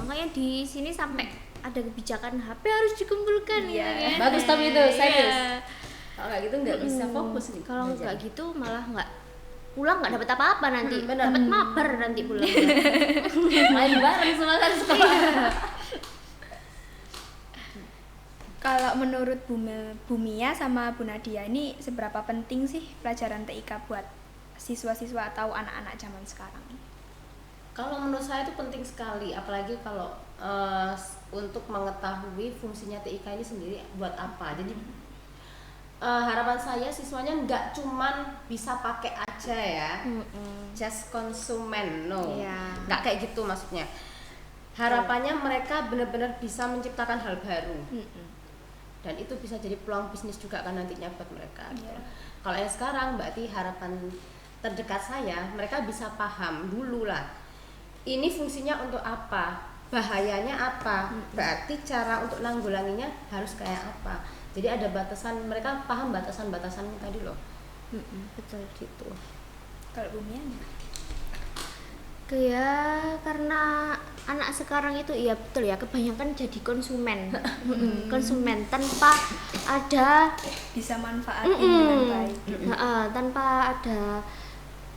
makanya di sini sampai ada kebijakan HP harus dikumpulkan Iya. ya. bagus tapi itu serius. Iya. Kalau nggak gitu nggak bisa fokus nih. Kalau belajar. nggak gitu malah nggak pulang, nggak dapat apa-apa nanti, benar. dapat mabar nanti pulang. main bareng sama kan sekolah. Kalau menurut Bu Mia sama Bu Nadia ini seberapa penting sih pelajaran TIK buat siswa-siswa atau anak-anak zaman sekarang? Kalau menurut saya itu penting sekali, apalagi kalau untuk mengetahui fungsinya TIK ini sendiri buat apa. Jadi harapan saya siswanya nggak cuman bisa pakai aja ya, just konsumen, no, nggak kayak gitu maksudnya. Harapannya mereka benar-benar bisa menciptakan hal baru. Dan itu bisa jadi peluang bisnis juga kan nantinya buat mereka. Kalau yang sekarang berarti harapan terdekat saya mereka bisa paham dulu lah ini fungsinya untuk apa, bahayanya apa, berarti cara untuk nanggulanginya harus kayak apa. Jadi ada batasan, mereka paham batasan-batasan tadi loh. Betul Gitu. Kalau Bu Mia? Ya karena anak sekarang itu iya betul ya, kebanyakan jadi konsumen. Konsumen tanpa ada Bisa manfaatin dengan baik. tanpa ada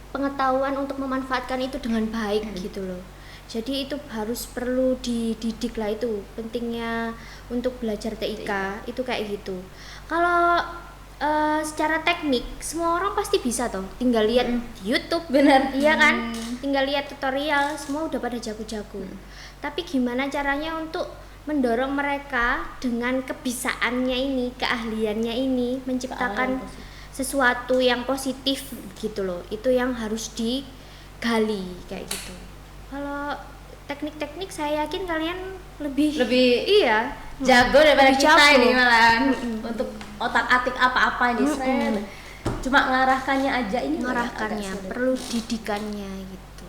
pengetahuan untuk memanfaatkan itu dengan baik gitu loh. Jadi itu harus perlu dididik lah, itu pentingnya untuk belajar TIK itu kayak gitu. Kalau secara teknik semua orang pasti bisa toh, tinggal lihat di YouTube, Benar. iya kan, tinggal lihat tutorial, semua udah pada jago-jago. Tapi gimana caranya untuk mendorong mereka dengan kebisaannya ini, keahliannya ini, menciptakan sesuatu yang positif gitu loh, itu yang harus digali kayak gitu. Kalau teknik-teknik saya yakin kalian lebih iya jago daripada lebih kita jago. ini malah untuk otak-atik apa-apa ini Sren. Cuma ngarahkannya aja ini mengarahkannya, agak sulit. perlu didikannya gitu.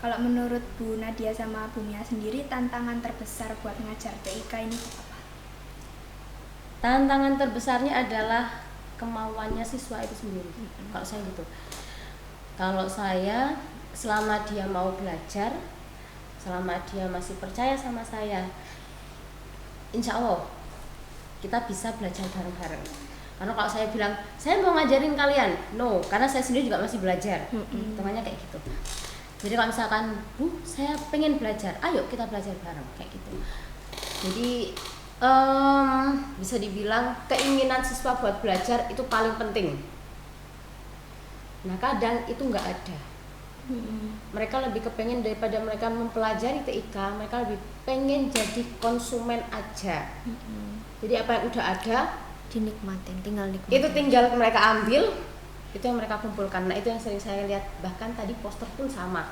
Kalau menurut Bu Nadia sama Bu Mia sendiri, tantangan terbesar buat ngajar TIK ini apa? Tantangan terbesarnya adalah kemauannya siswa itu sendiri. Kalau saya gitu. Kalau saya selama dia mau belajar, selama dia masih percaya sama saya, insya Allah kita bisa belajar bareng-bareng. Karena kalau saya bilang saya mau ngajarin kalian, no, karena saya sendiri juga masih belajar. Temannya kayak gitu. Jadi kalau misalkan Bu, saya pengen belajar, ayo kita belajar bareng kayak gitu. Jadi bisa dibilang keinginan siswa buat belajar itu paling penting. Nah kadang itu nggak ada. Mereka lebih kepengen daripada mereka mempelajari TIK, mereka lebih pengen jadi konsumen aja. Jadi apa yang udah ada Dinikmatin, tinggal nikmatin. itu tinggal mereka ambil, itu yang mereka kumpulkan. Nah itu yang sering saya lihat, bahkan tadi poster pun sama.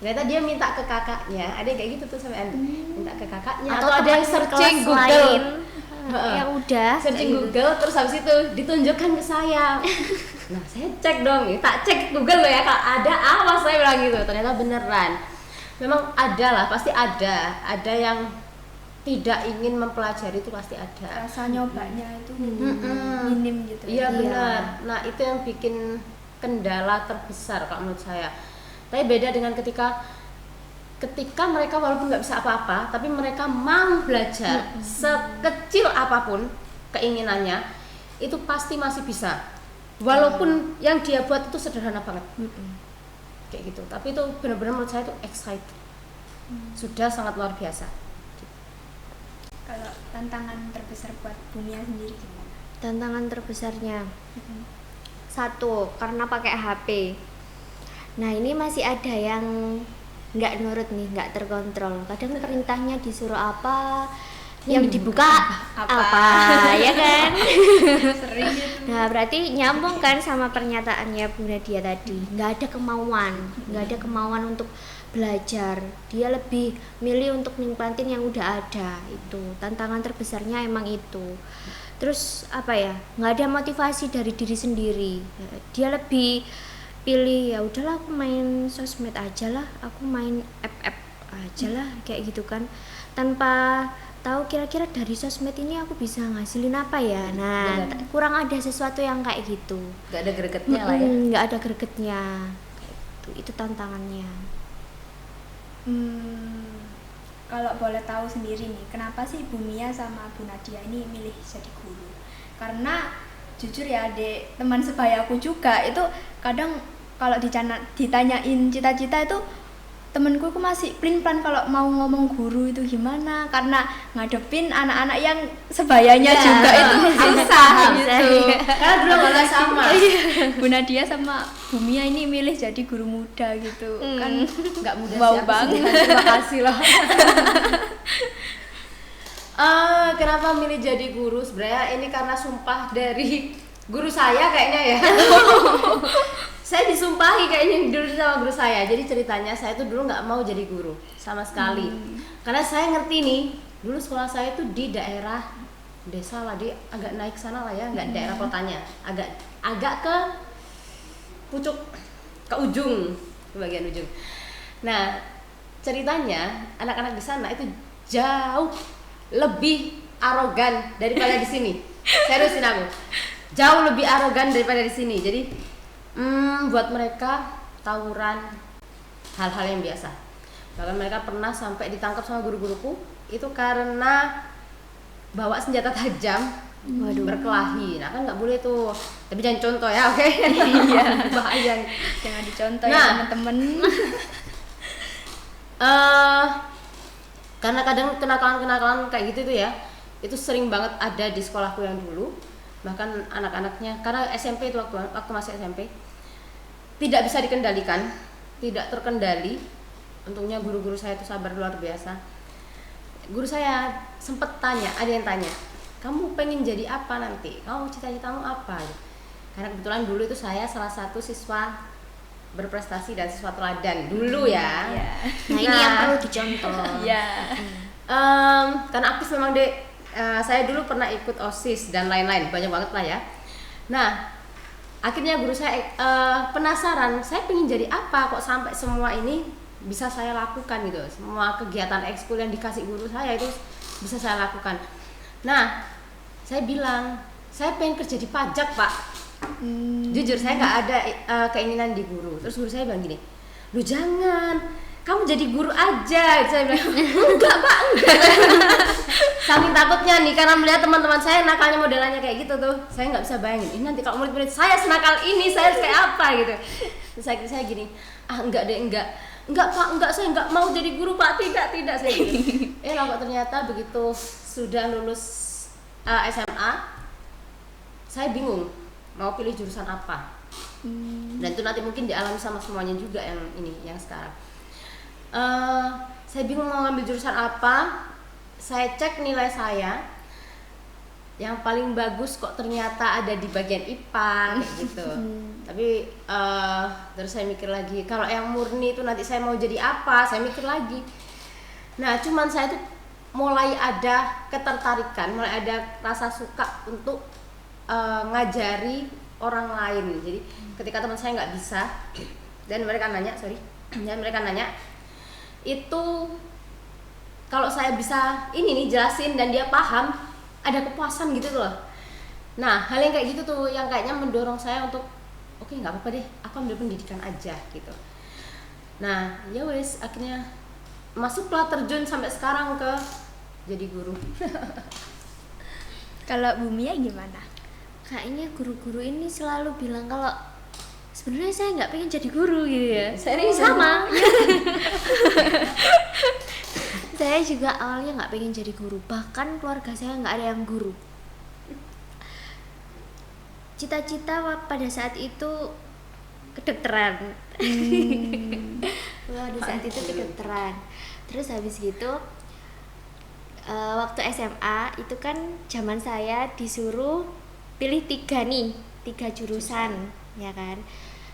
Ternyata dia minta ke kakaknya, ada yang kayak gitu tuh sama Andi, minta ke kakaknya atau ada yang searching kelas Google lain, yang udah searching Google terus habis itu ditunjukkan ke saya. Nah saya cek dong, tak cek Google loh ya, kalau ada awas saya bilang gitu. Ternyata beneran, memang ada lah, pasti ada yang tidak ingin mempelajari itu pasti ada. Rasa nyobanya itu minim gitu. Iya benar. Nah itu yang bikin kendala terbesar kalau menurut saya. Tapi beda dengan ketika mereka walaupun nggak bisa apa-apa, tapi mereka mau belajar sekecil apapun keinginannya, itu pasti masih bisa. Walaupun yang dia buat itu sederhana banget, kayak gitu. Tapi itu benar-benar menurut saya itu excited, sudah sangat luar biasa. Kalau tantangan terbesar buat Bu Mia sendiri gimana? Tantangan terbesarnya satu, karena pakai HP. Nah ini masih ada yang nggak nurut nih, nggak terkontrol. Kadang perintahnya disuruh apa, yang dibuka apa ya kan. Sering gitu. Nah berarti nyambung kan sama pernyataannya Bu Nadia tadi, nggak ada kemauan untuk belajar. Dia lebih milih untuk nikmatin yang udah ada. Itu tantangan terbesarnya emang itu. Terus apa ya, nggak ada motivasi dari diri sendiri. Dia lebih pilih ya udahlah aku main sosmed aja lah, aku main app aja lah kayak gitu kan, tanpa tahu kira-kira dari sosmed ini aku bisa ngasilin apa ya. Nah kurang ada sesuatu yang kayak gitu, Nggak ada gregetnya lah ya. nggak ada gregetnya kayak gitu. Itu tantangannya. Kalau boleh tahu sendiri nih, kenapa sih Bu Mia sama Bu Nadia ini milih jadi guru? Karena jujur ya adik teman sebayaku juga itu kadang kalau ditanyain cita-cita itu temenku aku masih plan kalau mau ngomong guru itu gimana, karena ngadepin anak-anak yang sebayanya juga itu susah gitu. Karena dulu nggak sama. Bu Nadia sama Bu Mia ini milih jadi guru muda gitu kan, Nggak mudah wow sih, aku banget. sedih, terima kasih loh. Kenapa milih jadi guru? Sebenarnya ini karena sumpah dari guru saya kayaknya ya. Saya disumpahi kayaknya dulu sama guru saya. Jadi ceritanya saya tuh dulu nggak mau jadi guru sama sekali. Karena saya ngerti nih, dulu sekolah saya tuh di daerah desa lah, di agak naik sana lah ya, nggak daerah kotanya, agak ke pucuk, ke ujung, ke bagian ujung. Nah, ceritanya anak-anak di sana itu jauh lebih arogan daripada di sini. Seriusin aku, jauh lebih arogan daripada di sini. Jadi buat mereka tawuran hal-hal yang biasa. Bahkan mereka pernah sampai ditangkap sama guru-guruku itu karena bawa senjata tajam. Waduh, berkelahi. Nah kan nggak boleh tuh. Tapi jangan contoh ya, oke? Iya, bahaya. Jangan dicontoh Nah. ya teman-teman. Karena kadang kenakalan-kenakalan kayak gitu tuh ya, itu sering banget ada di sekolahku yang dulu. Bahkan anak-anaknya, karena SMP itu waktu masih SMP tidak bisa dikendalikan, tidak terkendali. Untungnya guru-guru saya itu sabar luar biasa. Guru saya sempet tanya, ada yang tanya, kamu pengen jadi apa nanti? Kamu cita-citamu apa? Karena kebetulan dulu itu saya salah satu siswa berprestasi dan siswa teladan dulu ya. Iya. Nah, ini yang perlu dicontoh. Iya. Karena aktif memang dek. Saya dulu pernah ikut OSIS dan lain-lain, banyak banget lah ya. Nah, akhirnya guru saya penasaran, saya pengen jadi apa kok sampai semua ini bisa saya lakukan gitu. Semua kegiatan ekskul yang dikasih guru saya itu bisa saya lakukan. Nah, saya bilang, saya pengen kerja di pajak, Pak. Jujur saya nggak ada keinginan di guru. Terus guru saya bilang gini, lu jangan, kamu jadi guru aja. Saya bilang, enggak Pak, enggak. Saking takutnya nih, karena melihat teman-teman saya nakalnya modelannya kayak gitu tuh, saya nggak bisa bayangin, ini nanti kalau murid-murid saya senakal ini, saya harus kayak apa gitu. Terus saya gini, enggak deh, enggak Pak, enggak, saya enggak mau jadi guru Pak, tidak saya gitu. Lah kok ternyata begitu sudah lulus SMA, saya bingung mau pilih jurusan apa. Dan itu nanti mungkin dialami sama semuanya juga yang sekarang. Saya bingung mau ngambil jurusan apa. Saya cek nilai saya, yang paling bagus kok ternyata ada di bagian IPA kayak gitu. Tapi terus saya mikir lagi, kalau yang murni itu nanti saya mau jadi apa, saya mikir lagi. Nah cuman saya tuh mulai ada ketertarikan, mulai ada rasa suka untuk ngajari orang lain. Jadi ketika teman saya nggak bisa dan mereka nanya itu kalau saya bisa ini nih jelasin dan dia paham, ada kepuasan gitu loh. Nah hal yang kayak gitu tuh yang kayaknya mendorong saya untuk oke, nggak apa-apa deh, aku ambil pendidikan aja gitu. Nah ya wes, akhirnya masuklah, terjun sampai sekarang ke jadi guru. Kalau Bu Mia gimana? Kayaknya guru-guru ini selalu bilang kalau sebenarnya saya nggak pengen jadi guru gitu ya. Serius? Sama. Saya juga awalnya nggak pengen jadi guru, bahkan keluarga saya nggak ada yang guru. Cita-cita pada saat itu kedokteran. Pada saat itu kedokteran. Terus habis gitu waktu SMA itu kan zaman saya disuruh pilih 3 jurusan ya kan.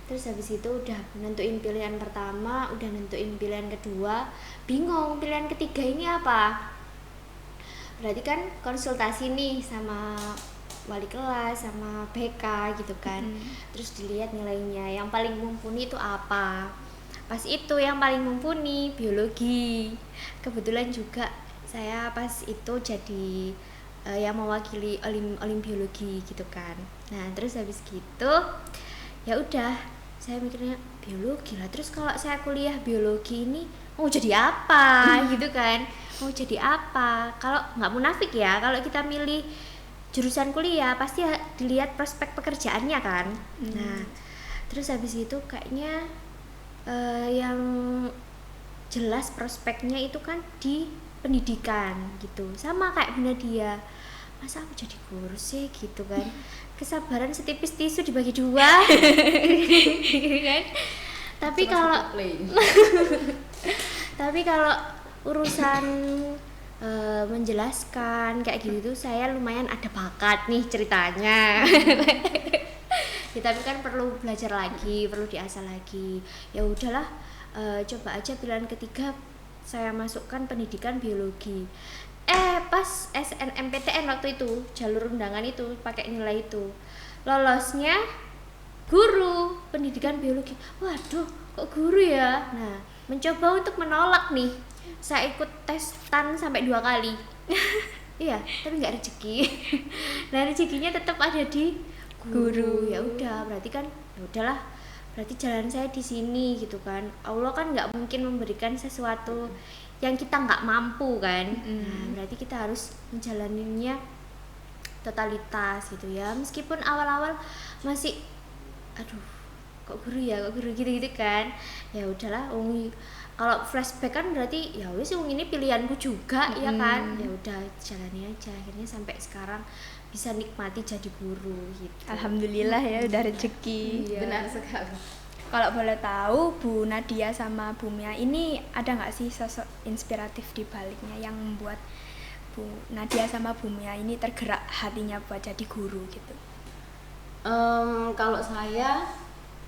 Terus habis itu udah nentuin pilihan pertama, udah nentuin pilihan kedua, bingung pilihan ketiga ini apa. Berarti kan konsultasi nih sama wali kelas, sama BK gitu kan. Terus dilihat nilainya, yang paling mumpuni itu apa. Pas itu yang paling mumpuni biologi. Kebetulan juga saya pas itu jadi yang mewakili olim biologi gitu kan. Nah terus habis gitu ya udah, saya mikirnya biologi lah, terus kalau saya kuliah biologi ini mau jadi apa gitu kan, mau jadi apa. Kalau nggak munafik ya, kalau kita milih jurusan kuliah pasti dilihat prospek pekerjaannya kan. Nah terus habis itu kayaknya yang jelas prospeknya itu kan di pendidikan gitu. Sama kayak Bu Nadia, masa aku jadi guru sih gitu kan, kesabaran setipis tisu dibagi dua gitu kan. Tapi kalau urusan menjelaskan kayak gitu tuh saya lumayan ada bakat nih ceritanya. Ya, tapi kan perlu belajar lagi, perlu diasah lagi. Ya udahlah, coba aja pilihan ketiga saya masukkan pendidikan biologi. Pas SNMPTN waktu itu, jalur undangan itu pakai nilai itu, lolosnya guru pendidikan biologi. Waduh, kok guru ya? Nah, mencoba untuk menolak nih. Saya ikut tes STAN sampai 2 kali. Iya, tapi nggak rezeki. Nah, rezekinya tetap ada di guru. Ya udah, berarti kan ya udahlah. Berarti jalan saya di sini gitu kan. Allah kan nggak mungkin memberikan sesuatu yang kita nggak mampu kan. Nah, berarti kita harus menjalaninya totalitas gitu ya. Meskipun awal-awal masih aduh, kok guru gitu kan. Ya udahlah, kalau flashback kan berarti ya wis ini pilihanku juga ya kan. Ya udah jalani aja, akhirnya sampai sekarang bisa nikmati jadi guru gitu. Alhamdulillah ya udah rezeki. Iya. Benar sekali. Kalau boleh tahu Bu Nadia sama Bu Mia ini ada nggak sih sosok inspiratif di baliknya yang membuat Bu Nadia sama Bu Mia ini tergerak hatinya buat jadi guru gitu? Kalau saya,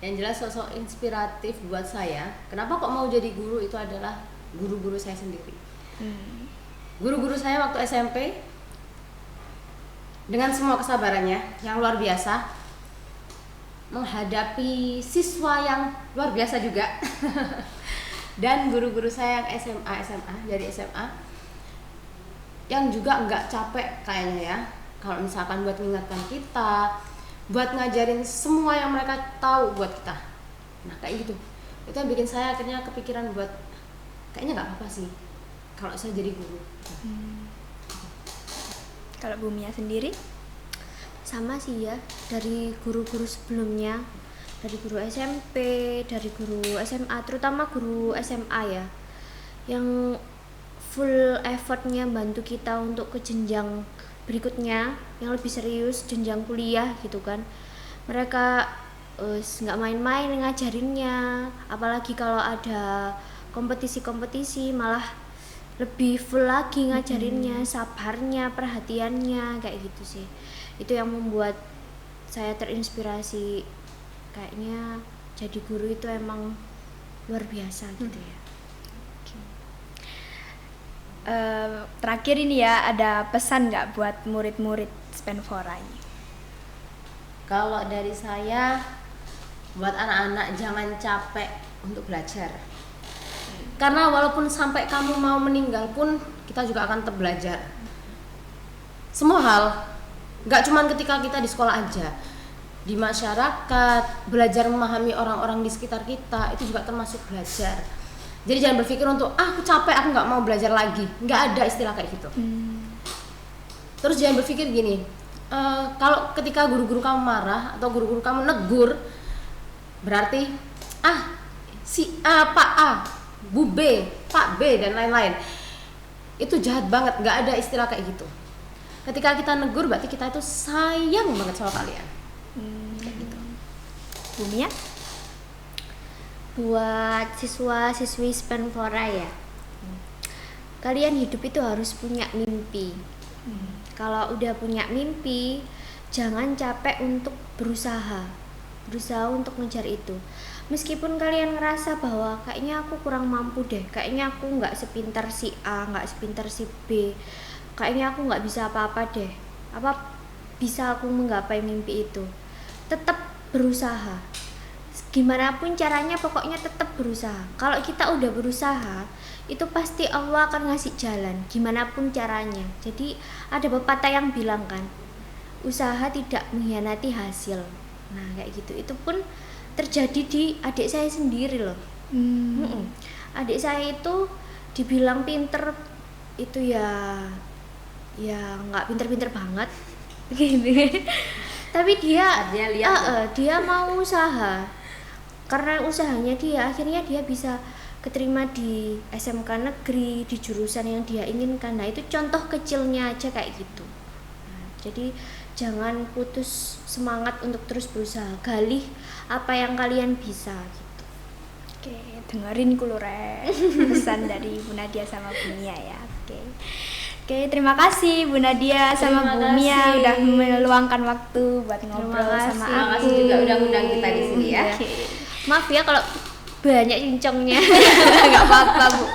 yang jelas sosok inspiratif buat saya, kenapa kok mau jadi guru itu adalah guru-guru saya sendiri. Guru-guru saya waktu SMP dengan semua kesabarannya yang luar biasa menghadapi siswa yang luar biasa juga. Dan guru-guru saya yang SMA dari SMA yang juga nggak capek kayaknya ya, kalau misalkan buat mengingatkan kita, buat ngajarin semua yang mereka tahu buat kita. Nah kayak gitu, itu yang bikin saya akhirnya kepikiran buat kayaknya nggak apa-apa sih kalau saya jadi guru. Kalau Bu Mia sendiri? Sama sih ya, dari guru-guru sebelumnya, dari guru SMP, dari guru SMA, terutama guru SMA ya, yang full effortnya bantu kita untuk ke jenjang berikutnya yang lebih serius, jenjang kuliah gitu kan. Mereka nggak main-main ngajarinnya, apalagi kalau ada kompetisi-kompetisi malah lebih full lagi ngajarinnya, sabarnya, perhatiannya kayak gitu sih. Itu yang membuat saya terinspirasi, kayaknya jadi guru itu emang luar biasa gitu ya. Terakhir ini ya, ada pesan nggak buat murid-murid Spenfora ini? Kalau dari saya, buat anak-anak jangan capek untuk belajar. Karena walaupun sampai kamu mau meninggal pun, kita juga akan tetap belajar. Semua hal, nggak cuma ketika kita di sekolah aja, di masyarakat, belajar memahami orang-orang di sekitar kita, itu juga termasuk belajar. Jadi jangan berpikir untuk, aku capek, aku nggak mau belajar lagi. Nggak ada istilah kayak gitu. Terus jangan berpikir gini, kalau ketika guru-guru kamu marah atau guru-guru kamu negur, berarti si A, Pak A, Bu B, Pak B, dan lain-lain. Itu jahat banget, nggak ada istilah kayak gitu. Ketika kita negur, berarti kita itu sayang banget sama kalian. Kayak gitu. Bu Mia? Buat siswa-siswi Spenfora ya, kalian hidup itu harus punya mimpi. Kalau udah punya mimpi, jangan capek untuk berusaha untuk ngejar itu. Meskipun kalian ngerasa bahwa kayaknya aku kurang mampu deh, kayaknya aku nggak sepintar si A, nggak sepintar si B, kayaknya aku nggak bisa apa-apa deh, apa bisa aku menggapai mimpi itu, tetap berusaha. Gimana pun caranya, pokoknya tetap berusaha. Kalau kita udah berusaha, itu pasti Allah akan ngasih jalan, gimana pun caranya. Jadi ada pepatah yang bilang kan, usaha tidak mengkhianati hasil. Nah kayak gitu, itu pun terjadi di adik saya sendiri loh. Adik saya itu dibilang pinter, itu ya nggak pinter-pinter banget gitu. Tapi dia mau usaha. Karena usahanya dia, akhirnya dia bisa keterima di SMK negeri di jurusan yang dia inginkan. Nah itu contoh kecilnya aja kayak gitu. Nah, jadi jangan putus semangat untuk terus berusaha, gali apa yang kalian bisa gitu. Oke, dengerin Kulure pesan dari Bu Nadia sama Bu Mia ya. Oke, terima kasih Bu Nadia sama Bu Mia udah meluangkan waktu buat ngobrol sama Terima aku. kasih juga udah ngundang kita di sini ya. Oke. Maaf ya kalau banyak cincongnya. Nggak apa-apa Bu.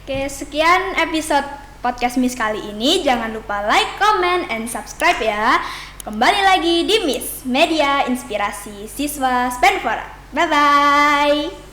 Oke, sekian episode podcast Miss kali ini. Jangan lupa like, comment, and subscribe ya. Kembali lagi di Miss Media Inspirasi Siswa Spenfora. Bye-bye.